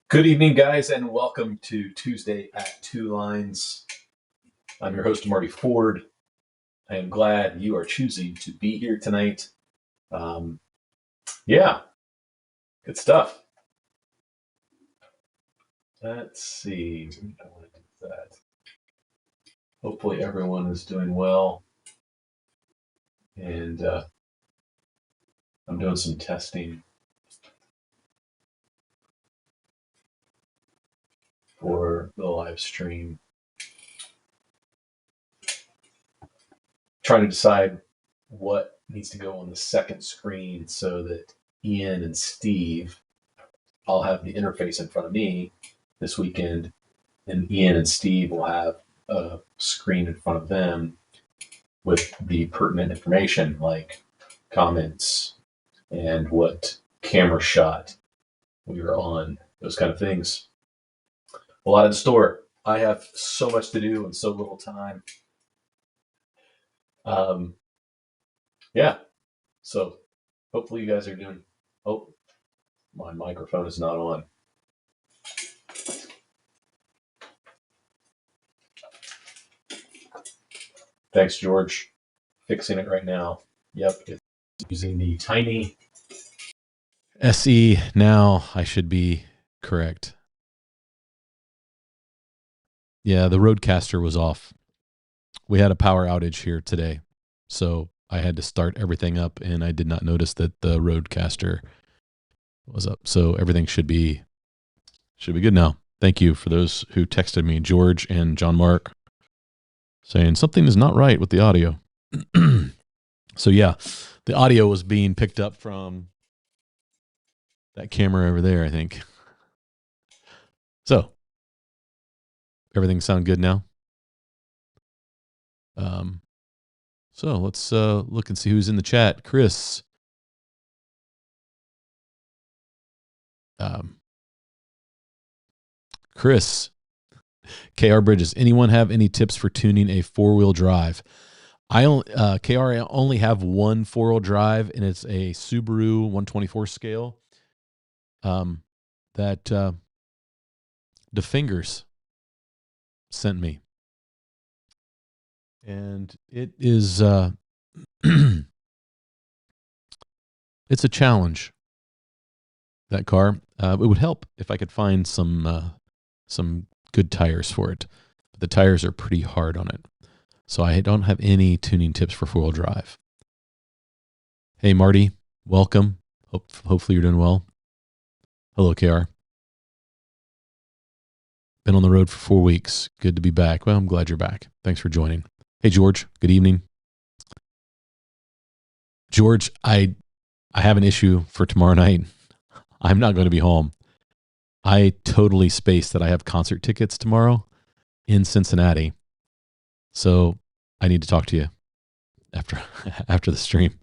Good evening, guys, and welcome to Tuesday at Two Lines. I'm your host, Marty Ford. I am glad you are choosing to be here tonight. Um, yeah, good stuff. Let's see. I want to do that. Hopefully, everyone is doing well. And I'm doing some testing for the live stream. Trying to decide what needs to go on the second screen so that Ian and Steve, I'll have the interface in front of me this weekend, and Ian and Steve will have a screen in front of them with the pertinent information like comments and what camera shot we were on, those kind of things. A lot in store. I have so much to do and so little time. Um, yeah, so hopefully you guys are doing. Oh, my microphone is not on. Thanks, George. Fixing it right now. Yep, it's using the tiny SE. Now I should be correct. Yeah, the Roadcaster was off. We had a power outage here today, so I had to start everything up, and I did not notice that the Roadcaster was up. So everything should be good now. Thank you for those who texted me, George and John Mark, saying something is not right with the audio. So yeah, the audio was being picked up from that camera over there, I think. So everything sound good now? So let's look and see who's in the chat. Chris. Chris. KR Bridges. Anyone have any tips for tuning a four-wheel drive? I only have one four-wheel drive, and it's a Subaru 124 scale. That the Fingers sent me, and it is it's a challenge. That car. It would help if I could find some good tires for it. But the tires are pretty hard on it. So I don't have any tuning tips for four-wheel drive. Hey, Marty, welcome. Hopefully you're doing well. Hello, KR. Been on the road for 4 weeks. Good to be back. Well, I'm glad you're back. Thanks for joining. Hey, George, good evening. George, I have an issue for tomorrow night. I'm not going to be home. I totally spaced that I have concert tickets tomorrow in Cincinnati. So I need to talk to you after the stream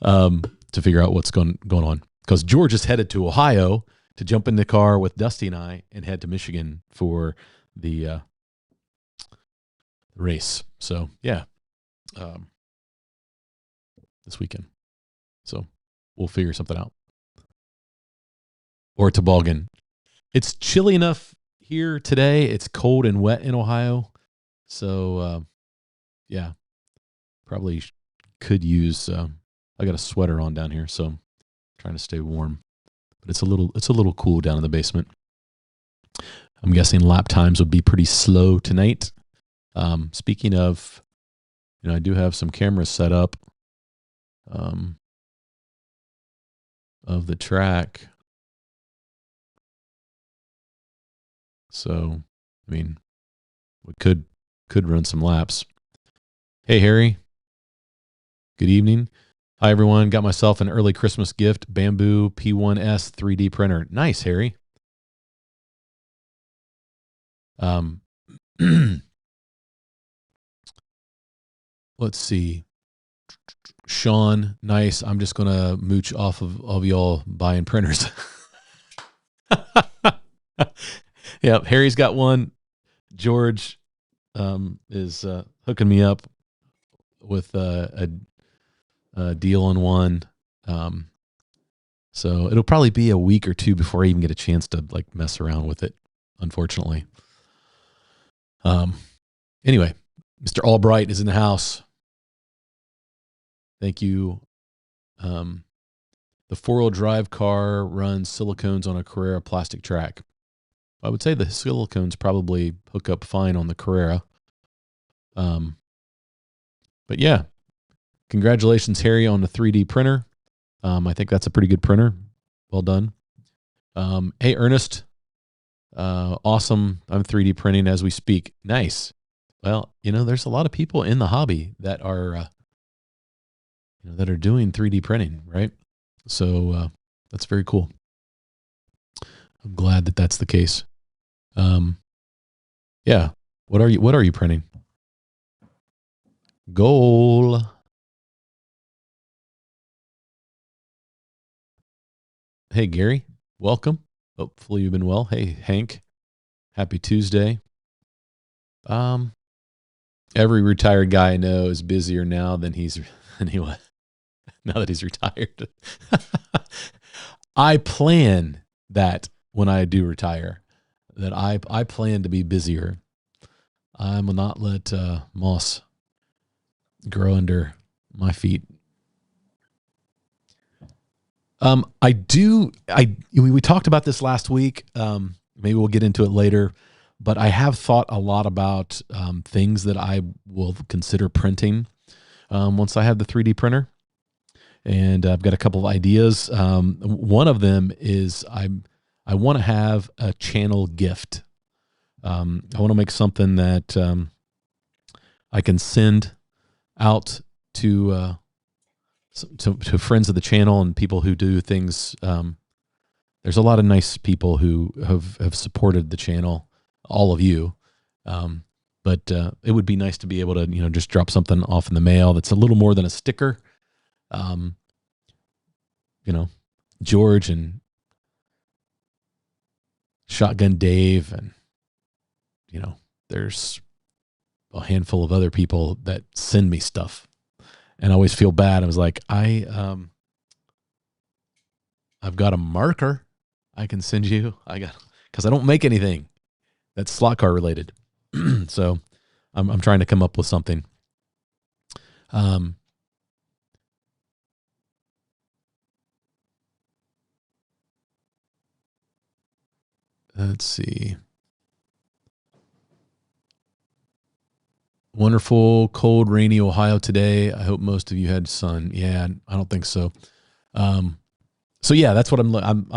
to figure out what's going on. Because George is headed to Ohio to jump in the car with Dusty and I and head to Michigan for the race. So yeah, this weekend. So we'll figure something out. Or toboggan. It's chilly enough here today. It's cold and wet in Ohio. So yeah, probably could use. I got a sweater on down here, so I'm trying to stay warm. But it's a little cool down in the basement. I'm guessing lap times would be pretty slow tonight. Speaking of, I do have some cameras set up of the track. So, I mean, we could run some laps. Hey, Harry. Good evening. Hi, everyone. Got myself an early Christmas gift, Bamboo P1S 3D printer. Nice, Harry. Let's see. Sean, nice. I'm just going to mooch off of y'all buying printers. Yep, Harry's got one. George is hooking me up with a deal on one. So it'll probably be a week or two before I even get a chance to like mess around with it, unfortunately. Anyway, Mr. Albright is in the house. Thank you. The 4-wheel drive car runs silicones on a Carrera plastic track. I would say the silicones probably hook up fine on the Carrera. But yeah, congratulations, Harry, on the 3D printer. I think that's a pretty good printer. Well done. Hey, Ernest. Awesome. I'm 3D printing as we speak. Nice. Well, there's a lot of people in the hobby that are, that are doing 3D printing, right? So that's very cool. I'm glad that that's the case. Yeah. What are you printing? Goal. Hey, Gary. Welcome. Hopefully you've been well. Hey, Hank. Happy Tuesday. Every retired guy I know is busier now than he was now that he's retired. I plan that when I do retire, that I plan to be busier. I will not let moss grow under my feet. We talked about this last week. Maybe we'll get into it later, but I have thought a lot about things that I will consider printing once I have the 3D printer. And I've got a couple of ideas. One of them is I want to have a channel gift. I want to make something that I can send out to friends of the channel and people who do things. There's a lot of nice people who have supported the channel, all of you. But it would be nice to be able to, just drop something off in the mail that's a little more than a sticker. George and Shotgun Dave and, there's a handful of other people that send me stuff and I always feel bad. I was like, I've got a marker I can send you. Cause I don't make anything that's slot car related. So I'm trying to come up with something. Let's see. Wonderful, cold, rainy Ohio today. I hope most of you had sun. Yeah, I don't think so. So yeah, that's what I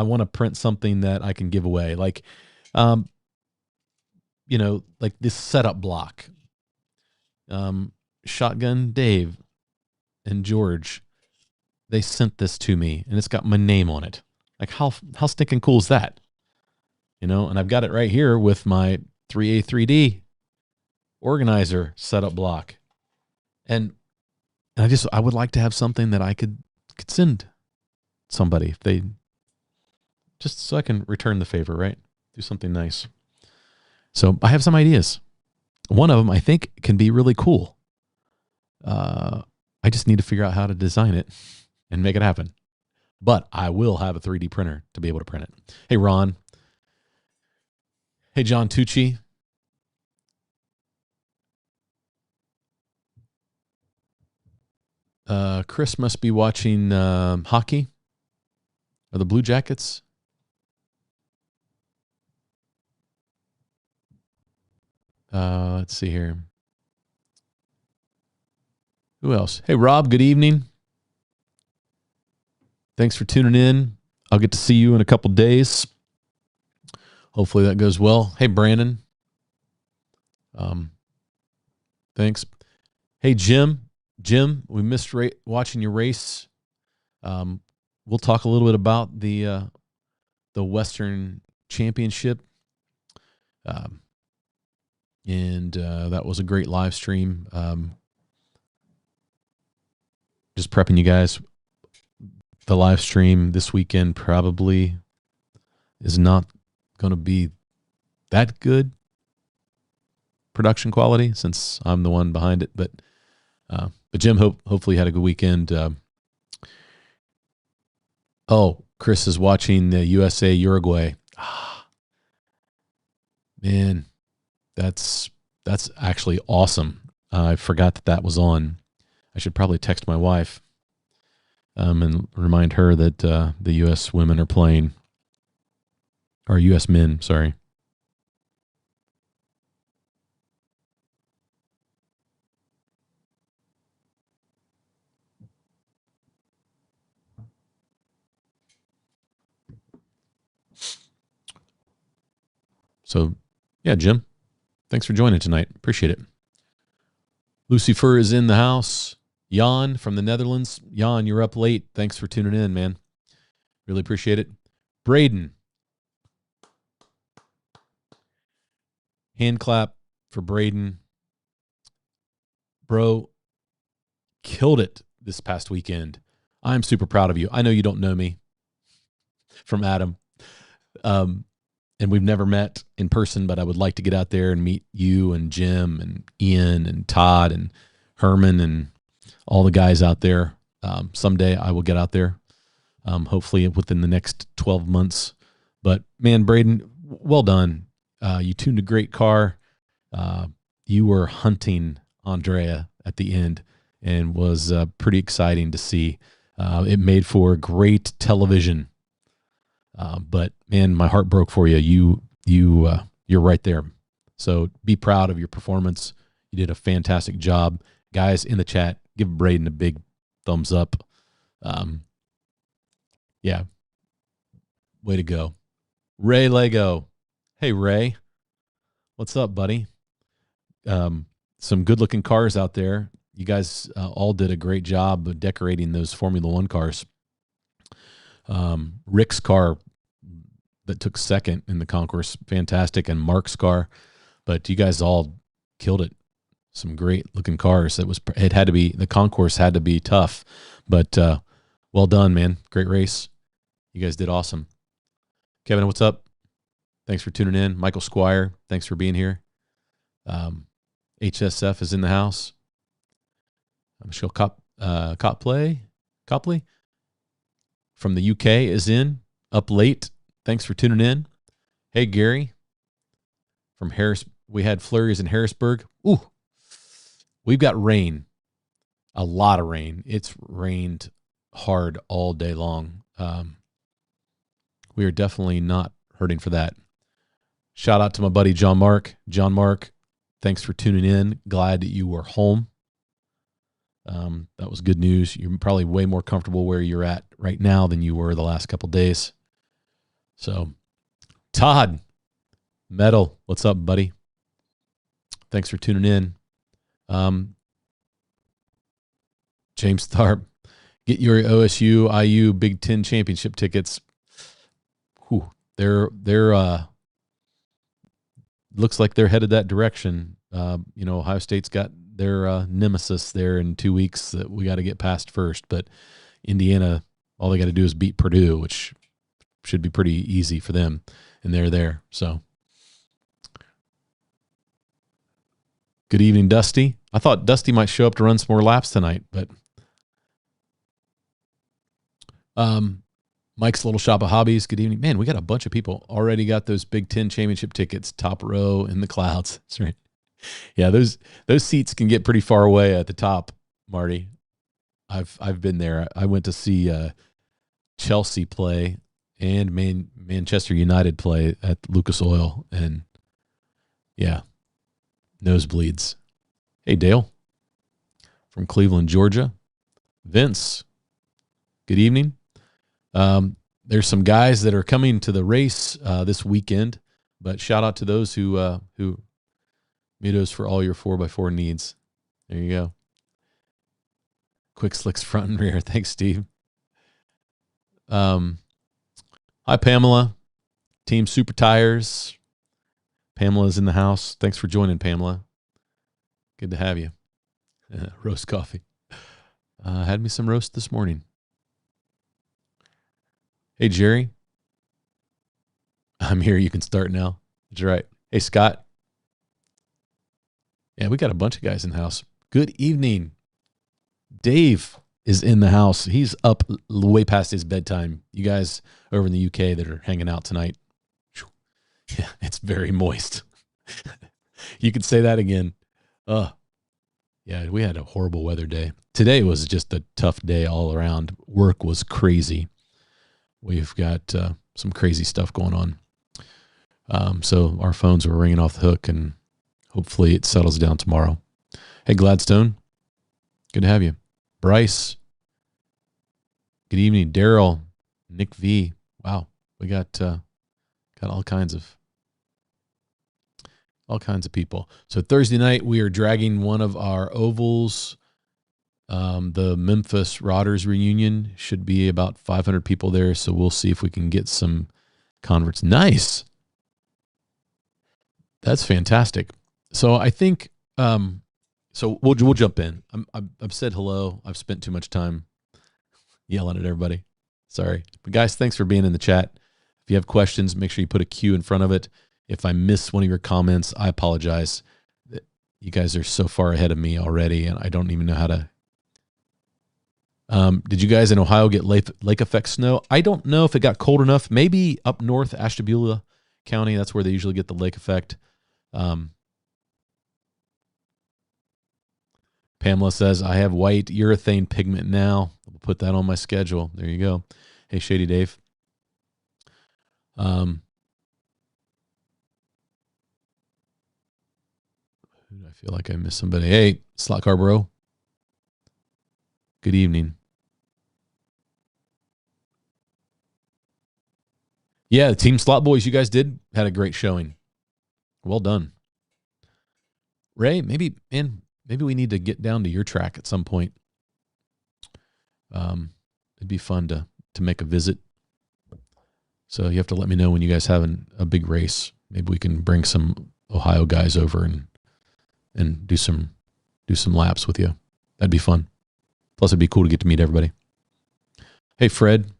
want to print something that I can give away. Like, like this setup block. Shotgun Dave and George, they sent this to me and it's got my name on it. Like how stinking cool is that? And I've got it right here with my 3A3D organizer setup block. And I would like to have something that I could send somebody if they, just so I can return the favor, right? Do something nice. So I have some ideas. One of them I think can be really cool. I just need to figure out how to design it and make it happen. But I will have a 3D printer to be able to print it. Hey, Ron. Hey, John Tucci. Chris must be watching hockey. Are the Blue Jackets? Let's see here. Who else? Hey, Rob, good evening. Thanks for tuning in. I'll get to see you in a couple days. Hopefully that goes well. Hey, Brandon. Thanks. Hey, Jim. Jim, we missed watching your race. We'll talk a little bit about the Western Championship. And that was a great live stream. Just prepping you guys. The live stream this weekend probably is not going to be that good production quality since I'm the one behind it. But Jim hopefully had a good weekend. Chris is watching the USA Uruguay. Ah, man, that's actually awesome. I forgot that was on. I should probably text my wife and remind her that the U.S. women are playing, or U.S. men, sorry. So, yeah, Jim, thanks for joining tonight. Appreciate it. Lucifer is in the house. Jan from the Netherlands. Jan, you're up late. Thanks for tuning in, man. Really appreciate it. Braden. Hand clap for Braden. Bro, killed it this past weekend. I'm super proud of you. I know you don't know me from Adam. And we've never met in person, but I would like to get out there and meet you and Jim and Ian and Todd and Herman and all the guys out there. Someday I will get out there, hopefully within the next 12 months. But man, Braden, well done. You tuned a great car. You were hunting Andrea at the end and was pretty exciting to see. It made for great television. But man, my heart broke for you. You're right there. So be proud of your performance. You did a fantastic job. Guys in the chat, give Braden a big thumbs up. Yeah. Way to go. Ray Lego. Hey, Ray. What's up, buddy? Some good looking cars out there. You guys all did a great job of decorating those Formula One cars. Rick's car that took second in the concourse, fantastic, and Mark's car, but you guys all killed it. Some great looking cars. It had to be, the concourse had to be tough, but well done, man. Great race. You guys did awesome. Kevin, what's up? Thanks for tuning in. Michael Squire, thanks for being here. HSF is in the house. Michelle Copley from the UK is in, up late. Thanks for tuning in. Hey, Gary from Harris. We had flurries in Harrisburg. Ooh, we've got rain, a lot of rain. It's rained hard all day long. We are definitely not hurting for that. Shout out to my buddy John Mark. John Mark, thanks for tuning in. Glad that you were home. That was good news. You're probably way more comfortable where you're at right now than you were the last couple of days. So, Todd, Metal, what's up, buddy? Thanks for tuning in. James Tharp, get your OSU IU Big Ten championship tickets. Whew, they're looks like they're headed that direction. Ohio State's got their nemesis there in 2 weeks that we got to get past first. But Indiana, all they got to do is beat Purdue, which should be pretty easy for them, and they're there. So, good evening, Dusty. I thought Dusty might show up to run some more laps tonight, but Mike's Little Shop of Hobbies. Good evening, man. We got a bunch of people already got those Big Ten championship tickets, top row in the clouds. That's right. Yeah, those seats can get pretty far away at the top, Marty. I've been there. I went to see Chelsea play and Manchester United play at Lucas Oil, and yeah, nosebleeds. Hey, Dale from Cleveland, Georgia. Vince, good evening. There's some guys that are coming to the race this weekend, but shout out to those who meet us for all your 4x4 needs. There you go. Quick slicks front and rear. Thanks, Steve. Hi, Pamela. Team Super Tires. Pamela's in the house. Thanks for joining, Pamela. Good to have you. Roast coffee. Had me some roast this morning. Hey, Jerry. I'm here. You can start now. That's right. Hey, Scott. Yeah, we got a bunch of guys in the house. Good evening. Dave is in the house. He's up way past his bedtime. You guys over in the UK that are hanging out tonight, yeah, it's very moist. You could say that again. Yeah, we had a horrible weather day. Today was just a tough day all around. Work was crazy. We've got some crazy stuff going on. So our phones were ringing off the hook, and hopefully it settles down tomorrow. Hey, Gladstone. Good to have you. Bryce. Good evening. Daryl. Nick V. Wow. We got all kinds of people. So Thursday night, we are dragging one of our ovals. The Memphis Rodders reunion should be about 500 people there. So we'll see if we can get some converts. Nice. That's fantastic. So I think, so we'll jump in. I've said hello. I've spent too much time yelling at everybody. Sorry. But guys, thanks for being in the chat. If you have questions, make sure you put a Q in front of it. If I miss one of your comments, I apologize. You guys are so far ahead of me already, and I don't even know how to. Did you guys in Ohio get lake effect snow? I don't know if it got cold enough. Maybe up north, Ashtabula County, that's where they usually get the lake effect. Pamela says, I have white urethane pigment now. I'll put that on my schedule. There you go. Hey, Shady Dave. Who do I feel like I missed somebody? Hey, Slot Car Bro. Good evening. Yeah, the Team Slot Boys, you guys had a great showing. Well done. Ray, maybe we need to get down to your track at some point. It'd be fun to make a visit. So you have to let me know when you guys have a big race. Maybe we can bring some Ohio guys over and do some laps with you. That'd be fun. Plus, it'd be cool to get to meet everybody. Hey, Fred,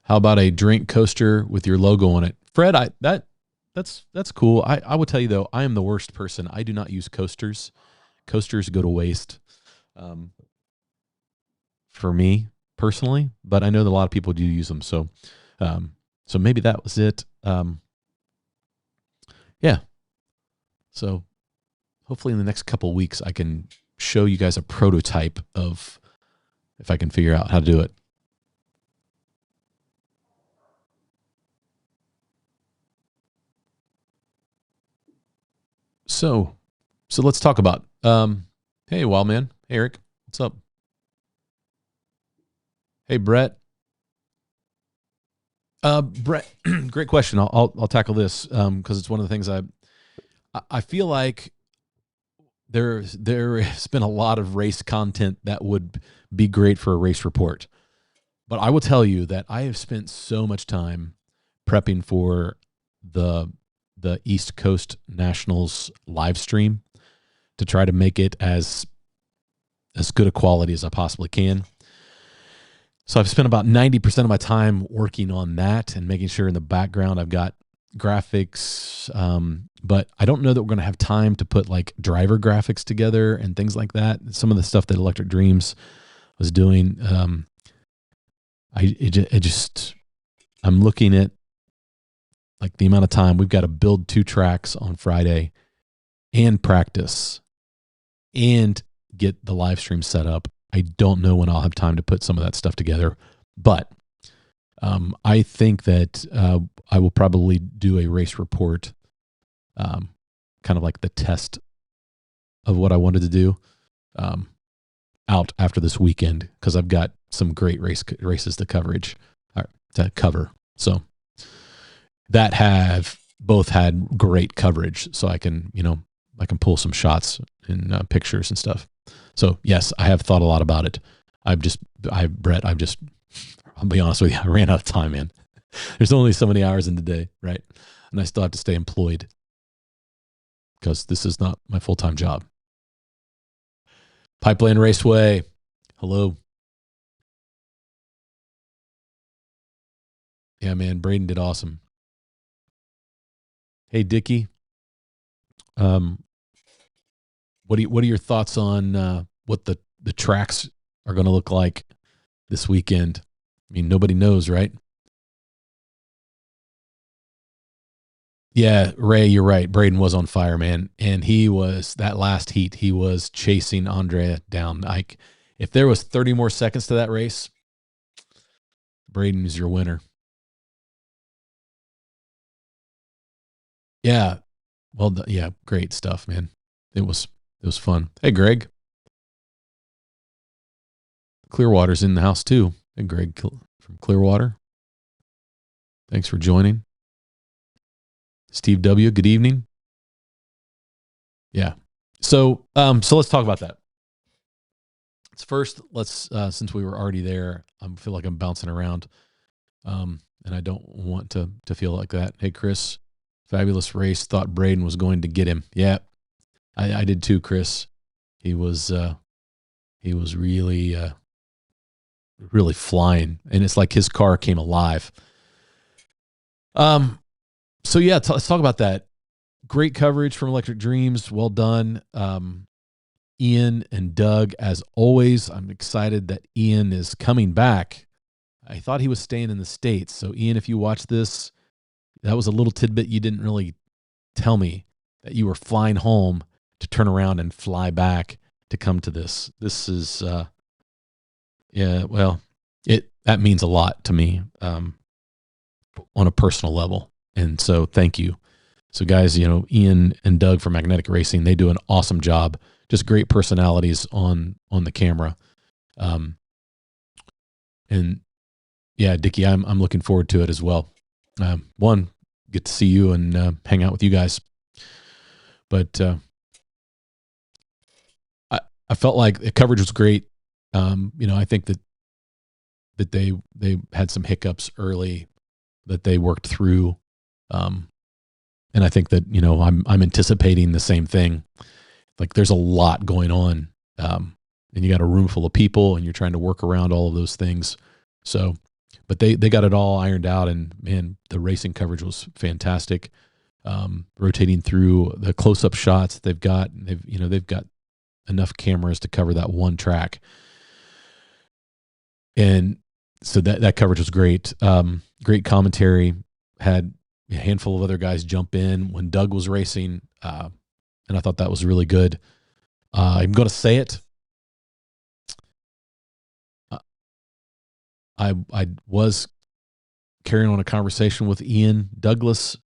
how about a drink coaster with your logo on it? Fred, that's cool. I will tell you though, I am the worst person. I do not use coasters. Coasters go to waste for me personally, but I know that a lot of people do use them. So maybe that was it. Yeah. So hopefully in the next couple of weeks, I can show you guys a prototype of if I can figure out how to do it. So let's talk about, hey, Wildman. Hey, Eric, what's up? Hey, Brett. Brett, great question. I'll tackle this because it's one of the things I feel like there has been a lot of race content that would be great for a race report, but I will tell you that I have spent so much time prepping for the East Coast Nationals live stream to try to make it as good a quality as I possibly can. So I've spent about 90% of my time working on that and making sure in the background I've got graphics. But I don't know that we're going to have time to put like driver graphics together and things like that. Some of the stuff that Electric Dreams was doing, I'm looking at like the amount of time we've got to build 2 tracks on Friday and practice and get the live stream set up. I don't know when I'll have time to put some of that stuff together, but I think that I will probably do a race report, kind of like the test of what I wanted to do, out after this weekend because I've got some great races to cover. So that have both had great coverage, so I can pull some shots and pictures and stuff. So yes, I have thought a lot about it. Brett, I'll be honest with you, I ran out of time, man. There's only so many hours in the day, right? And I still have to stay employed because this is not my full-time job. Pipeline Raceway, hello. Yeah, man, Braden did awesome. Hey, Dickie. What are your thoughts on what the tracks are going to look like this weekend. I mean, nobody knows, right? Yeah, Ray, you're right. Braden was on fire, man. And he was, that last heat, he was chasing Andrea down. Like, if there was 30 more seconds to that race, Braden is your winner. Yeah. Well, yeah, great stuff, man. It was fun. Hey, Greg. Clearwater's in the house too. Hey, Greg from Clearwater. Thanks for joining. Steve W., good evening. Yeah. So let's talk about that. First, let's since we were already there, I feel like I'm bouncing around, and I don't want to feel like that. Hey, Chris, fabulous race. Thought Braden was going to get him. Yeah, I did too, Chris. He was really really flying, and it's like his car came alive. So yeah, let's talk about that. Great coverage from Electric Dreams. Well done. Ian and Doug, as always. I'm excited that Ian is coming back. I thought he was staying in the States. So Ian, if you watch this, that was a little tidbit you didn't really tell me, that you were flying home to turn around and fly back to come to this. This is, yeah, well, that means a lot to me on a personal level. And so thank you. So guys, Ian and Doug from Magnetic Racing, they do an awesome job. Just great personalities on the camera. And yeah, Dickie, I'm looking forward to it as well. One, get to see you and hang out with you guys. But I felt like the coverage was great. I think that they had some hiccups early that they worked through. And I think that, I'm anticipating the same thing. Like there's a lot going on, and you got a room full of people and you're trying to work around all of those things. So, but they got it all ironed out, and man, the racing coverage was fantastic. Rotating through the close-up shots they've got enough cameras to cover that one track. And so that coverage was great. Great commentary. Had a handful of other guys jump in when Doug was racing. And I thought that was really good. I'm going to say it. I was carrying on a conversation with Ian Douglas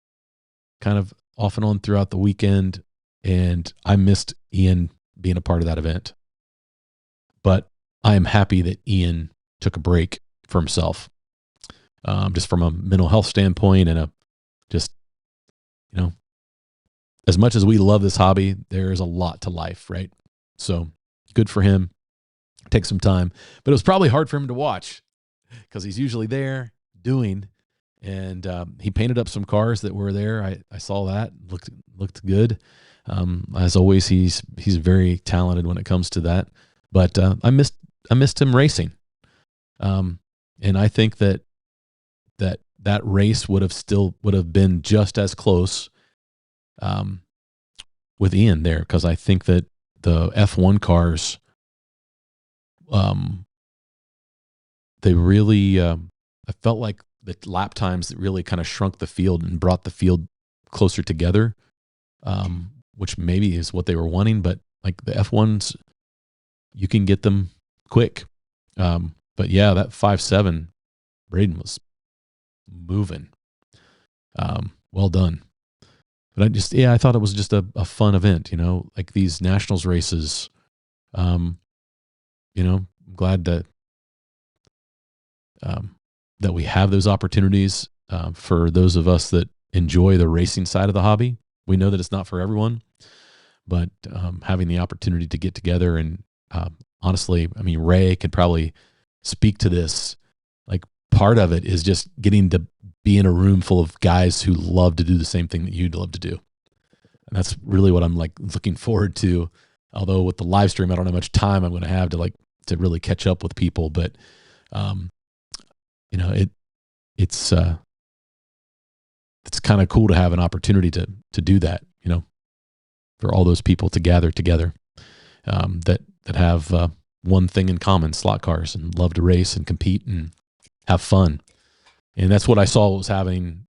kind of off and on throughout the weekend, and I missed Ian being a part of that event. But I am happy that Ian took a break for himself, just from a mental health standpoint and as much as we love this hobby, there is a lot to life, right? So good for him. Take some time. But it was probably hard for him to watch because he's usually there doing. And he painted up some cars that were there. I saw that. Looked good. As always, he's very talented when it comes to that. But I missed him racing. And I think that race would have been just as close with Ian there, because I think that the F1 cars, they really, I felt like the lap times that really kind of shrunk the field and brought the field closer together, which maybe is what they were wanting. But like the F1s, you can get them quick. But yeah, that 5.7, Braden was moving. Well done. But I thought it was just a fun event, like these nationals races. I'm glad that that we have those opportunities for those of us that enjoy the racing side of the hobby. We know that it's not for everyone, but having the opportunity to get together and honestly, I mean, Ray could probably speak to this. Like part of it is just getting to be in a room full of guys who love to do the same thing that you'd love to do. And that's really what I'm like looking forward to. Although with the live stream, I don't know how much time I'm going to have to really catch up with people, but it's kind of cool to have an opportunity to do that, for all those people to gather together, that have one thing in common: slot cars, and love to race and compete and have fun. And that's what I saw was having.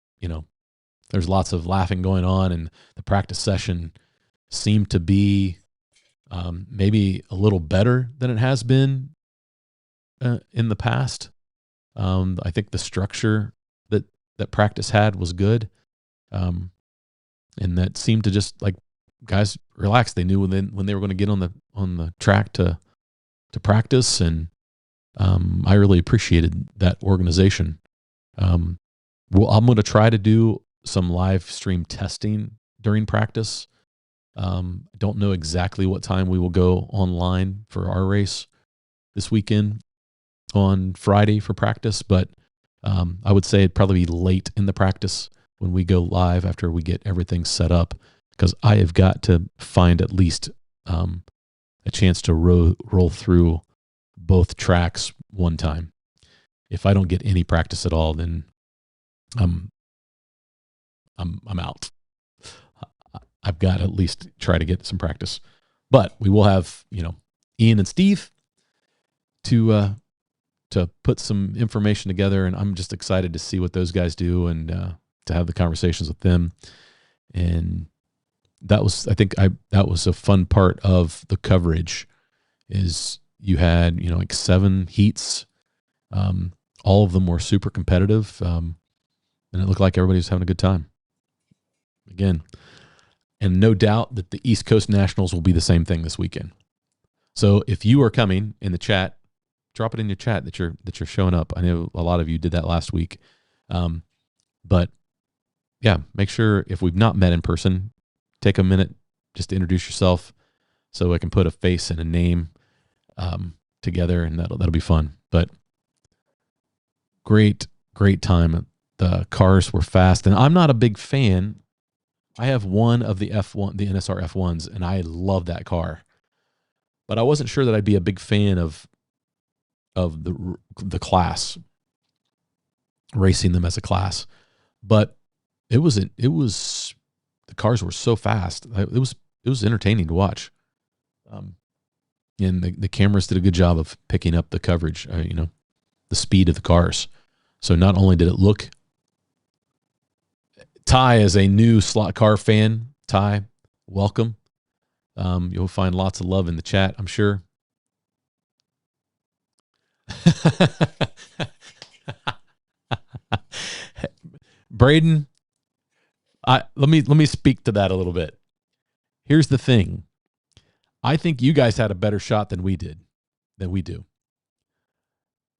There's lots of laughing going on, and the practice session seemed to be maybe a little better than it has been in the past. I think the structure that practice had was good, and that seemed to just like guys relax. They knew when they were going to get on the track to practice, and I really appreciated that organization. I'm going to try to do some live stream testing during practice. Don't know exactly what time we will go online for our race this weekend on Friday for practice, but I would say it'd probably be late in the practice when we go live after we get everything set up, because I have got to find at least a chance to roll through both tracks one time. If I don't get any practice at all, then I'm out. I've got to at least try to get some practice. But we will have, Ian and Steve to put some information together, and I'm just excited to see what those guys do and to have the conversations with them. And that was, that was a fun part of the coverage. Is you had like 7 heats, all of them were super competitive, and it looked like everybody was having a good time. Again, and no doubt that the East Coast Nationals will be the same thing this weekend. So if you are coming in the chat, drop it in your chat that you're showing up. I know a lot of you did that last week. But yeah, make sure, if we've not met in person, take a minute just to introduce yourself so I can put a face and a name together, and that'll be fun. But great time. The cars were fast, and I'm not a big fan. I have one of the F1, the NSR F1s, and I love that car. But I wasn't sure that I'd be a big fan of the class, racing them as a class. But it was the cars were so fast. It was entertaining to watch. And the cameras did a good job of picking up the coverage, the speed of the cars. So not only did it look, Ty is a new slot car fan. Ty, welcome. You'll find lots of love in the chat, I'm sure. Braden, let me speak to that a little bit. Here's the thing. I think you guys had a better shot than we do.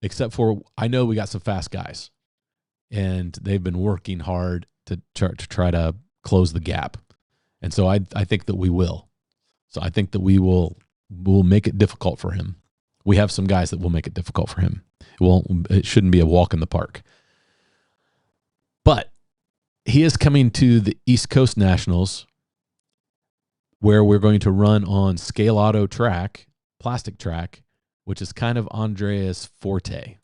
Except for, I know we got some fast guys, and they've been working hard to try to close the gap. And so I think that we will. So I think that we'll make it difficult for him. We have some guys that will make it difficult for him. It shouldn't be a walk in the park. But he is coming to the East Coast Nationals, where we're going to run on Scale Auto track, plastic track, which is kind of Andrea's forte,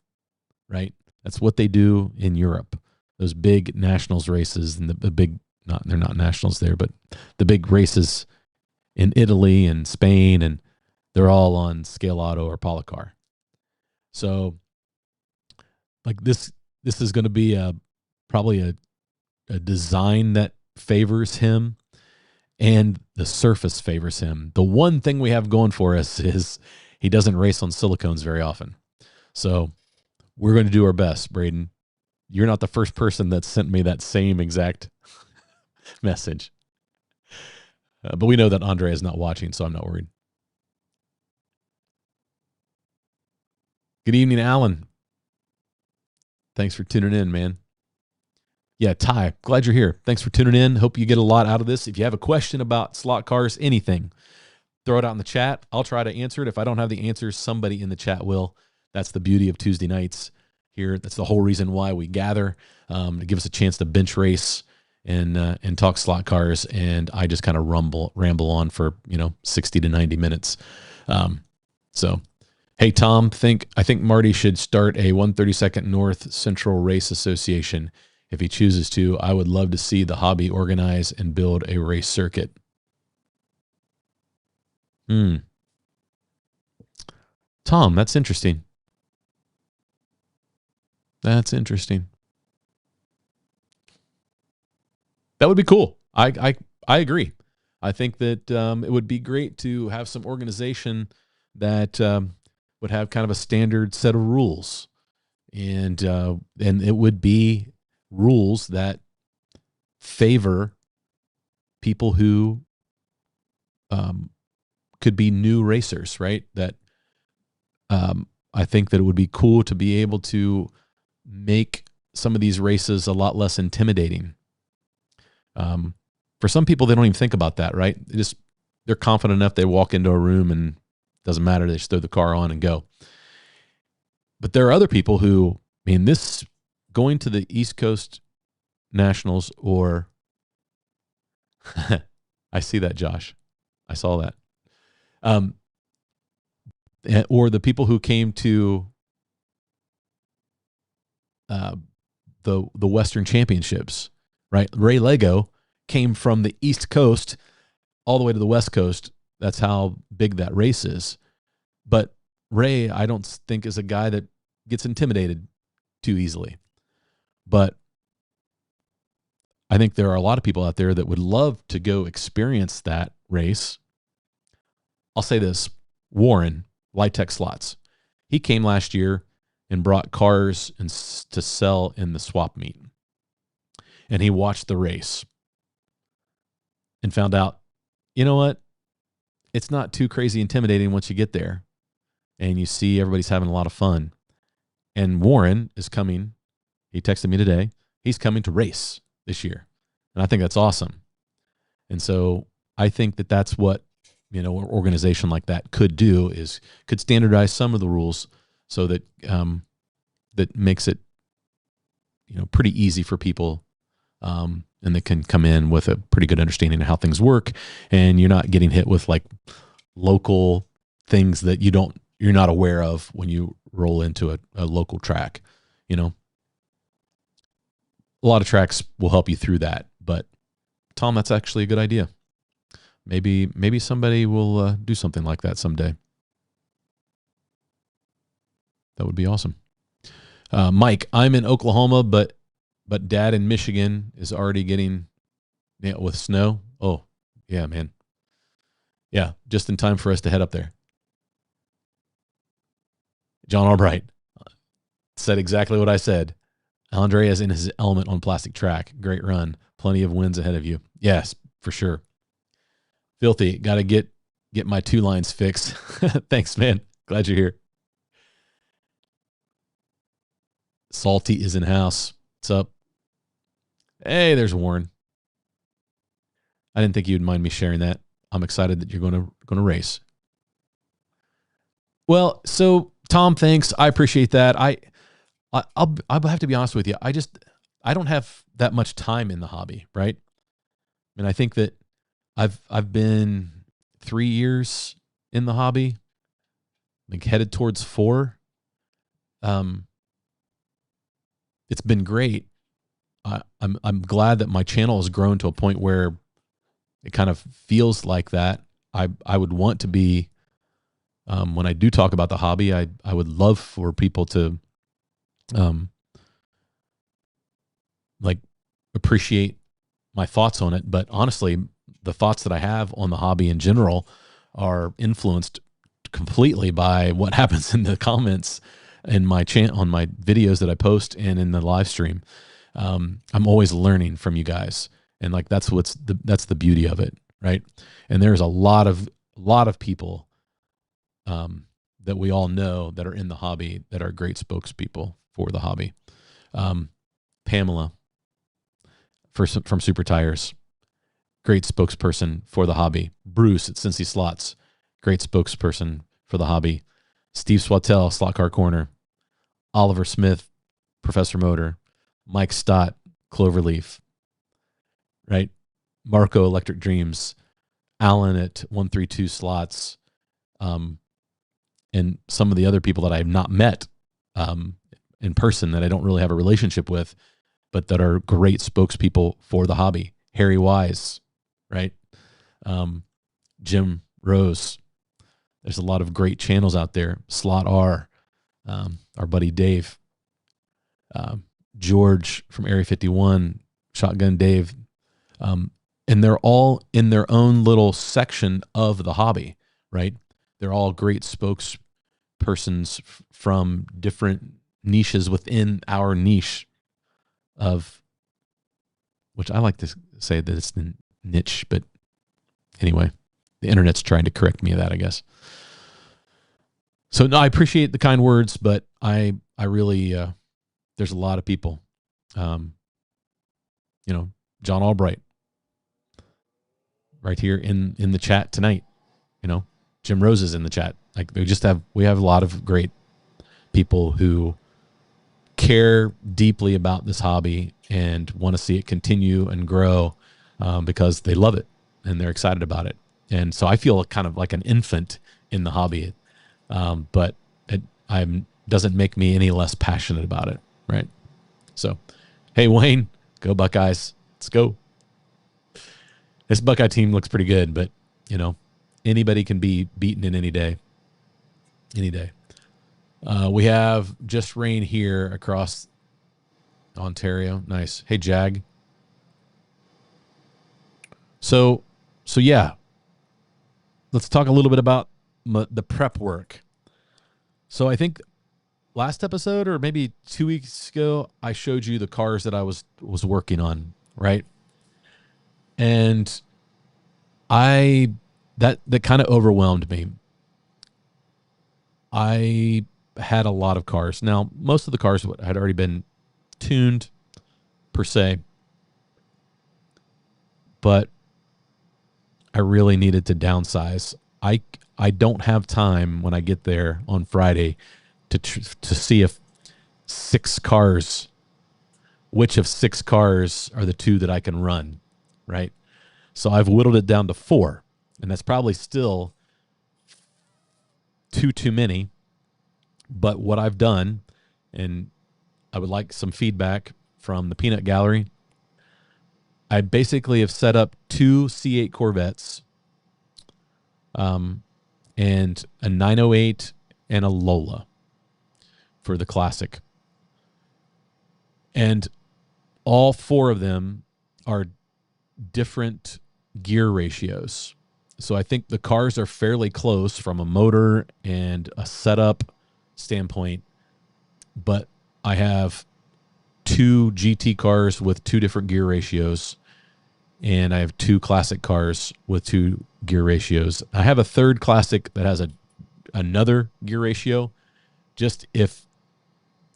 right? That's what they do in Europe. Those big nationals races, and the big, they're not nationals there, but the big races in Italy and Spain, and they're all on Scale Auto or Polycar. So like this is going to be probably a design that favors him, and the surface favors him. The one thing we have going for us is he doesn't race on silicones very often. So we're going to do our best, Braden. You're not the first person that sent me that same exact message. But we know that Andre is not watching, so I'm not worried. Good evening, Alan. Thanks for tuning in, man. Yeah, Ty, glad you're here. Thanks for tuning in. Hope you get a lot out of this. If you have a question about slot cars, anything, throw it out in the chat. I'll try to answer it. If I don't have the answers, somebody in the chat will. That's the beauty of Tuesday nights here. That's the whole reason why we gather, to give us a chance to bench race and talk slot cars. And I just kind of ramble on for 60 to 90 minutes. So, hey Tom, I think Marty should start a 132nd North Central Race Association. If he chooses to, I would love to see the hobby organize and build a race circuit. Tom, that's interesting. That's interesting. That would be cool. I agree. I think that it would be great to have some organization that would have kind of a standard set of rules, and it would be rules that favor people who could be new racers, right? That I think that it would be cool to be able to make some of these races a lot less intimidating. For some people, they don't even think about that, right? They're confident enough. They walk into a room and it doesn't matter. They just throw the car on and go. But there are other people who, I mean, this going to the East Coast Nationals or I see that, Josh. I saw that. Or the people who came to the Western Championships, right? Ray Lego came from the East Coast all the way to the West Coast. That's how big that race is. But Ray, I don't think is a guy that gets intimidated too easily. But I think there are a lot of people out there that would love to go experience that race. I'll say this, Warren, Light Slots. He came last year and brought cars to sell in the swap meet. And he watched the race and found out, you know what? It's not too crazy intimidating once you get there and you see everybody's having a lot of fun. And Warren is coming. He texted me today. He's coming to race this year. And I think that's awesome. And so I think that that's what, an organization like that could do, is could standardize some of the rules so that that makes it, pretty easy for people, and they can come in with a pretty good understanding of how things work, and you're not getting hit with like local things that you're not aware of when you roll into a local track. A lot of tracks will help you through that, but Tom, that's actually a good idea. Maybe somebody will do something like that someday. That would be awesome. Mike, I'm in Oklahoma, but Dad in Michigan is already getting with snow. Oh, yeah, man. Yeah, just in time for us to head up there. John Albright said exactly what I said. Andre is in his element on plastic track. Great run. Plenty of wins ahead of you. Yes, for sure. Filthy, got to get my 2 lines fixed. Thanks, man. Glad you're here. Salty is in house. What's up? Hey, there's Warren. I didn't think you'd mind me sharing that. I'm excited that you're going to race. Well, so Tom, thanks. I appreciate that. I'll have to be honest with you. I don't have that much time in the hobby, right? And I think that I've been 3 years in the hobby, like headed towards 4. It's been great. I'm glad that my channel has grown to a point where it kind of feels like that. I would want to be, when I do talk about the hobby, I would love for people to like appreciate my thoughts on it. But honestly, the thoughts that I have on the hobby in general are influenced completely by what happens in the comments in my on my videos that I post and in the live stream. I'm always learning from you guys, and like that's the beauty of it, right? And there's a lot of people that we all know that are in the hobby that are great spokespeople for the hobby. Pamela from Super Tires, great spokesperson for the hobby. Bruce at Cincy Slots, great spokesperson for the hobby. Steve Swatell, Slot Car Corner. Oliver Smith, Professor Motor. Mike Stott, Cloverleaf. Right? Marco, Electric Dreams. Alan at 132 Slots. And some of the other people that I have not met in person, that I don't really have a relationship with, but that are great spokespeople for the hobby. Harry Wise, right? Jim Rose. There's a lot of great channels out there. Slot R, our buddy Dave, George from Area 51, Shotgun Dave, and they're all in their own little section of the hobby, right? They're all great spokespersons from different niches within our niche of, which I like to say that it's the niche, but anyway, the internet's trying to correct me of that, I guess. So no, I appreciate the kind words, but I really, there's a lot of people, John Albright right here in the chat tonight, Jim Rose is in the chat. Like we have a lot of great people who care deeply about this hobby and want to see it continue and grow because they love it and they're excited about it. And so I feel kind of like an infant in the hobby, but it doesn't make me any less passionate about it, right? So, hey, Wayne, go Buckeyes. Let's go. This Buckeye team looks pretty good, but, anybody can be beaten in any day. Any day. We have just rain here across Ontario. Nice. Hey, Jag. So yeah. Let's talk a little bit about the prep work. So I think last episode or maybe 2 weeks ago, I showed you the cars that I was working on, right? And that kind of overwhelmed me. I had a lot of cars. Now, most of the cars had already been tuned per se, but I really needed to downsize. I don't have time when I get there on Friday to see if 6 cars, which of 6 cars are the 2 that I can run, right? So I've whittled it down to 4, and that's probably still too many. But what I've done, and I would like some feedback from the Peanut Gallery, I basically have set up 2 C8 Corvettes, and a 908 and a Lola for the Classic. And all 4 of them are different gear ratios. So I think the cars are fairly close from a motor and a setup standpoint, but I have 2 GT cars with 2 different gear ratios, and I have 2 classic cars with 2 gear ratios. I have a third classic that has another gear ratio. Just if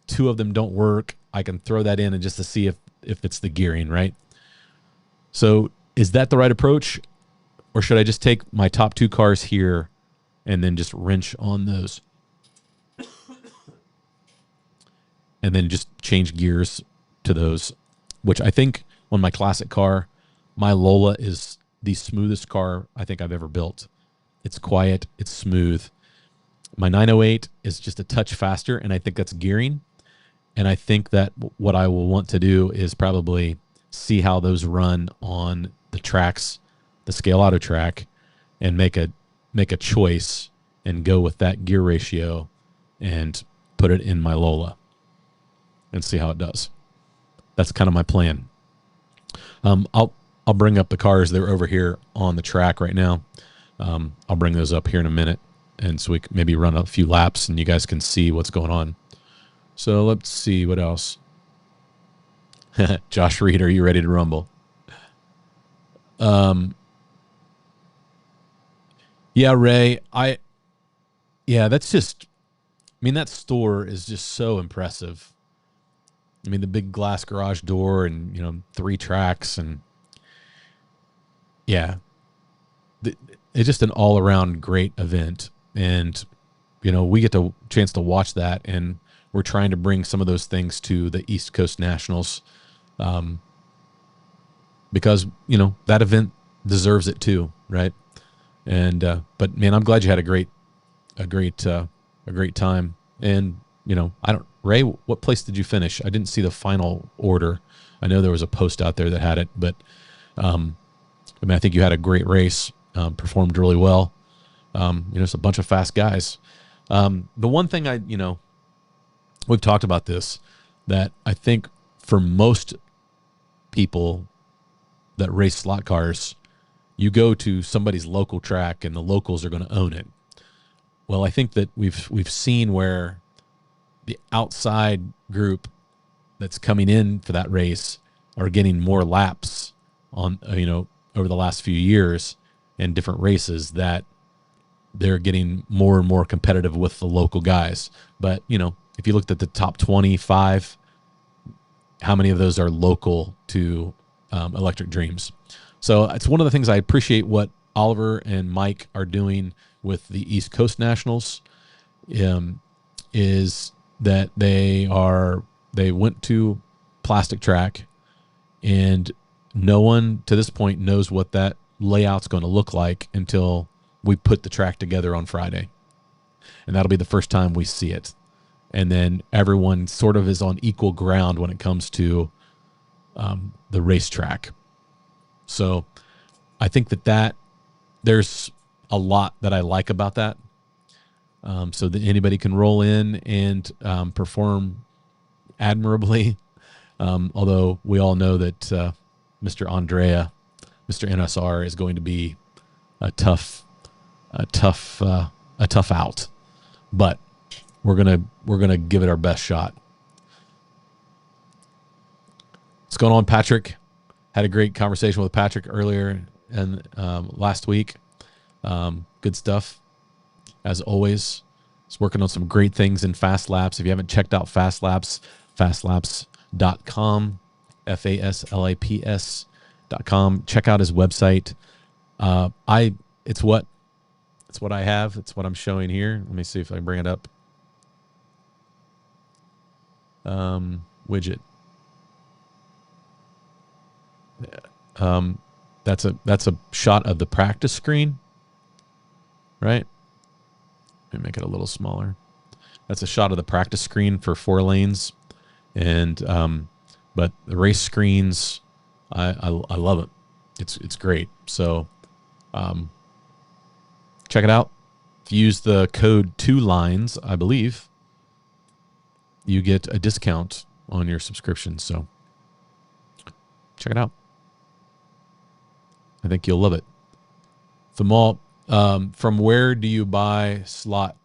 2 of them don't work, I can throw that in and just to see if it's the gearing, right? So is that the right approach? Or should I just take my top 2 cars here and then just wrench on those? And then just change gears to those, which I think on my classic car, my Lola is the smoothest car I think I've ever built. It's quiet. It's smooth. My 908 is just a touch faster, and I think that's gearing. And I think that what I will want to do is probably see how those run on the tracks, the Scale Auto track, and make a choice and go with that gear ratio and put it in my Lola and see how it does. That's kind of my plan. I'll bring up the cars that are over here on the track right now. I'll bring those up here in a minute, and so we can maybe run a few laps and you guys can see what's going on. So let's see what else. Josh Reed, are you ready to rumble? Yeah, Ray, that's just, that store is just so impressive. The big glass garage door and, 3 tracks and yeah, it's just an all around great event. And, we get the chance to watch that, and we're trying to bring some of those things to the East Coast Nationals, because, that event deserves it too. Right. And, but man, I'm glad you had a great time. And, Ray, what place did you finish? I didn't see the final order. I know there was a post out there that had it, but, I think you had a great race, performed really well. It's a bunch of fast guys. The one thing we've talked about this, that I think for most people that race slot cars, you go to somebody's local track and the locals are going to own it. Well, I think that we've seen where the outside group that's coming in for that race are getting more laps on over the last few years in different races, that they're getting more and more competitive with the local guys. But if you looked at the top 25, how many of those are local to Electric Dreams? So it's one of the things I appreciate what Oliver and Mike are doing with the East Coast Nationals, is that they went to plastic track, and no one to this point knows what that layout's going to look like until we put the track together on Friday. And that'll be the first time we see it. And then everyone sort of is on equal ground when it comes to the racetrack. So I think that there's a lot that I like about that. So that anybody can roll in and perform admirably. Although we all know that Mr. Andrea, Mr. NSR, is going to be a tough out. But we're gonna give it our best shot. What's going on, Patrick? Had a great conversation with Patrick earlier and last week. Good stuff, as always. He's working on some great things in Fast Laps. If you haven't checked out Fast Laps, fastlaps.com, FASLAPS.com. Check out his website. It's what I have. It's what I'm showing here. Let me see if I can bring it up. Widget. That's a shot of the practice screen, right? Let me make it a little smaller. That's a shot of the practice screen for 4 lanes, and but the race screens, I love it. It's great. So check it out. If you use the code 2lines, I believe, you get a discount on your subscription. So check it out. I think you'll love it. Thamal, from where do you buy slot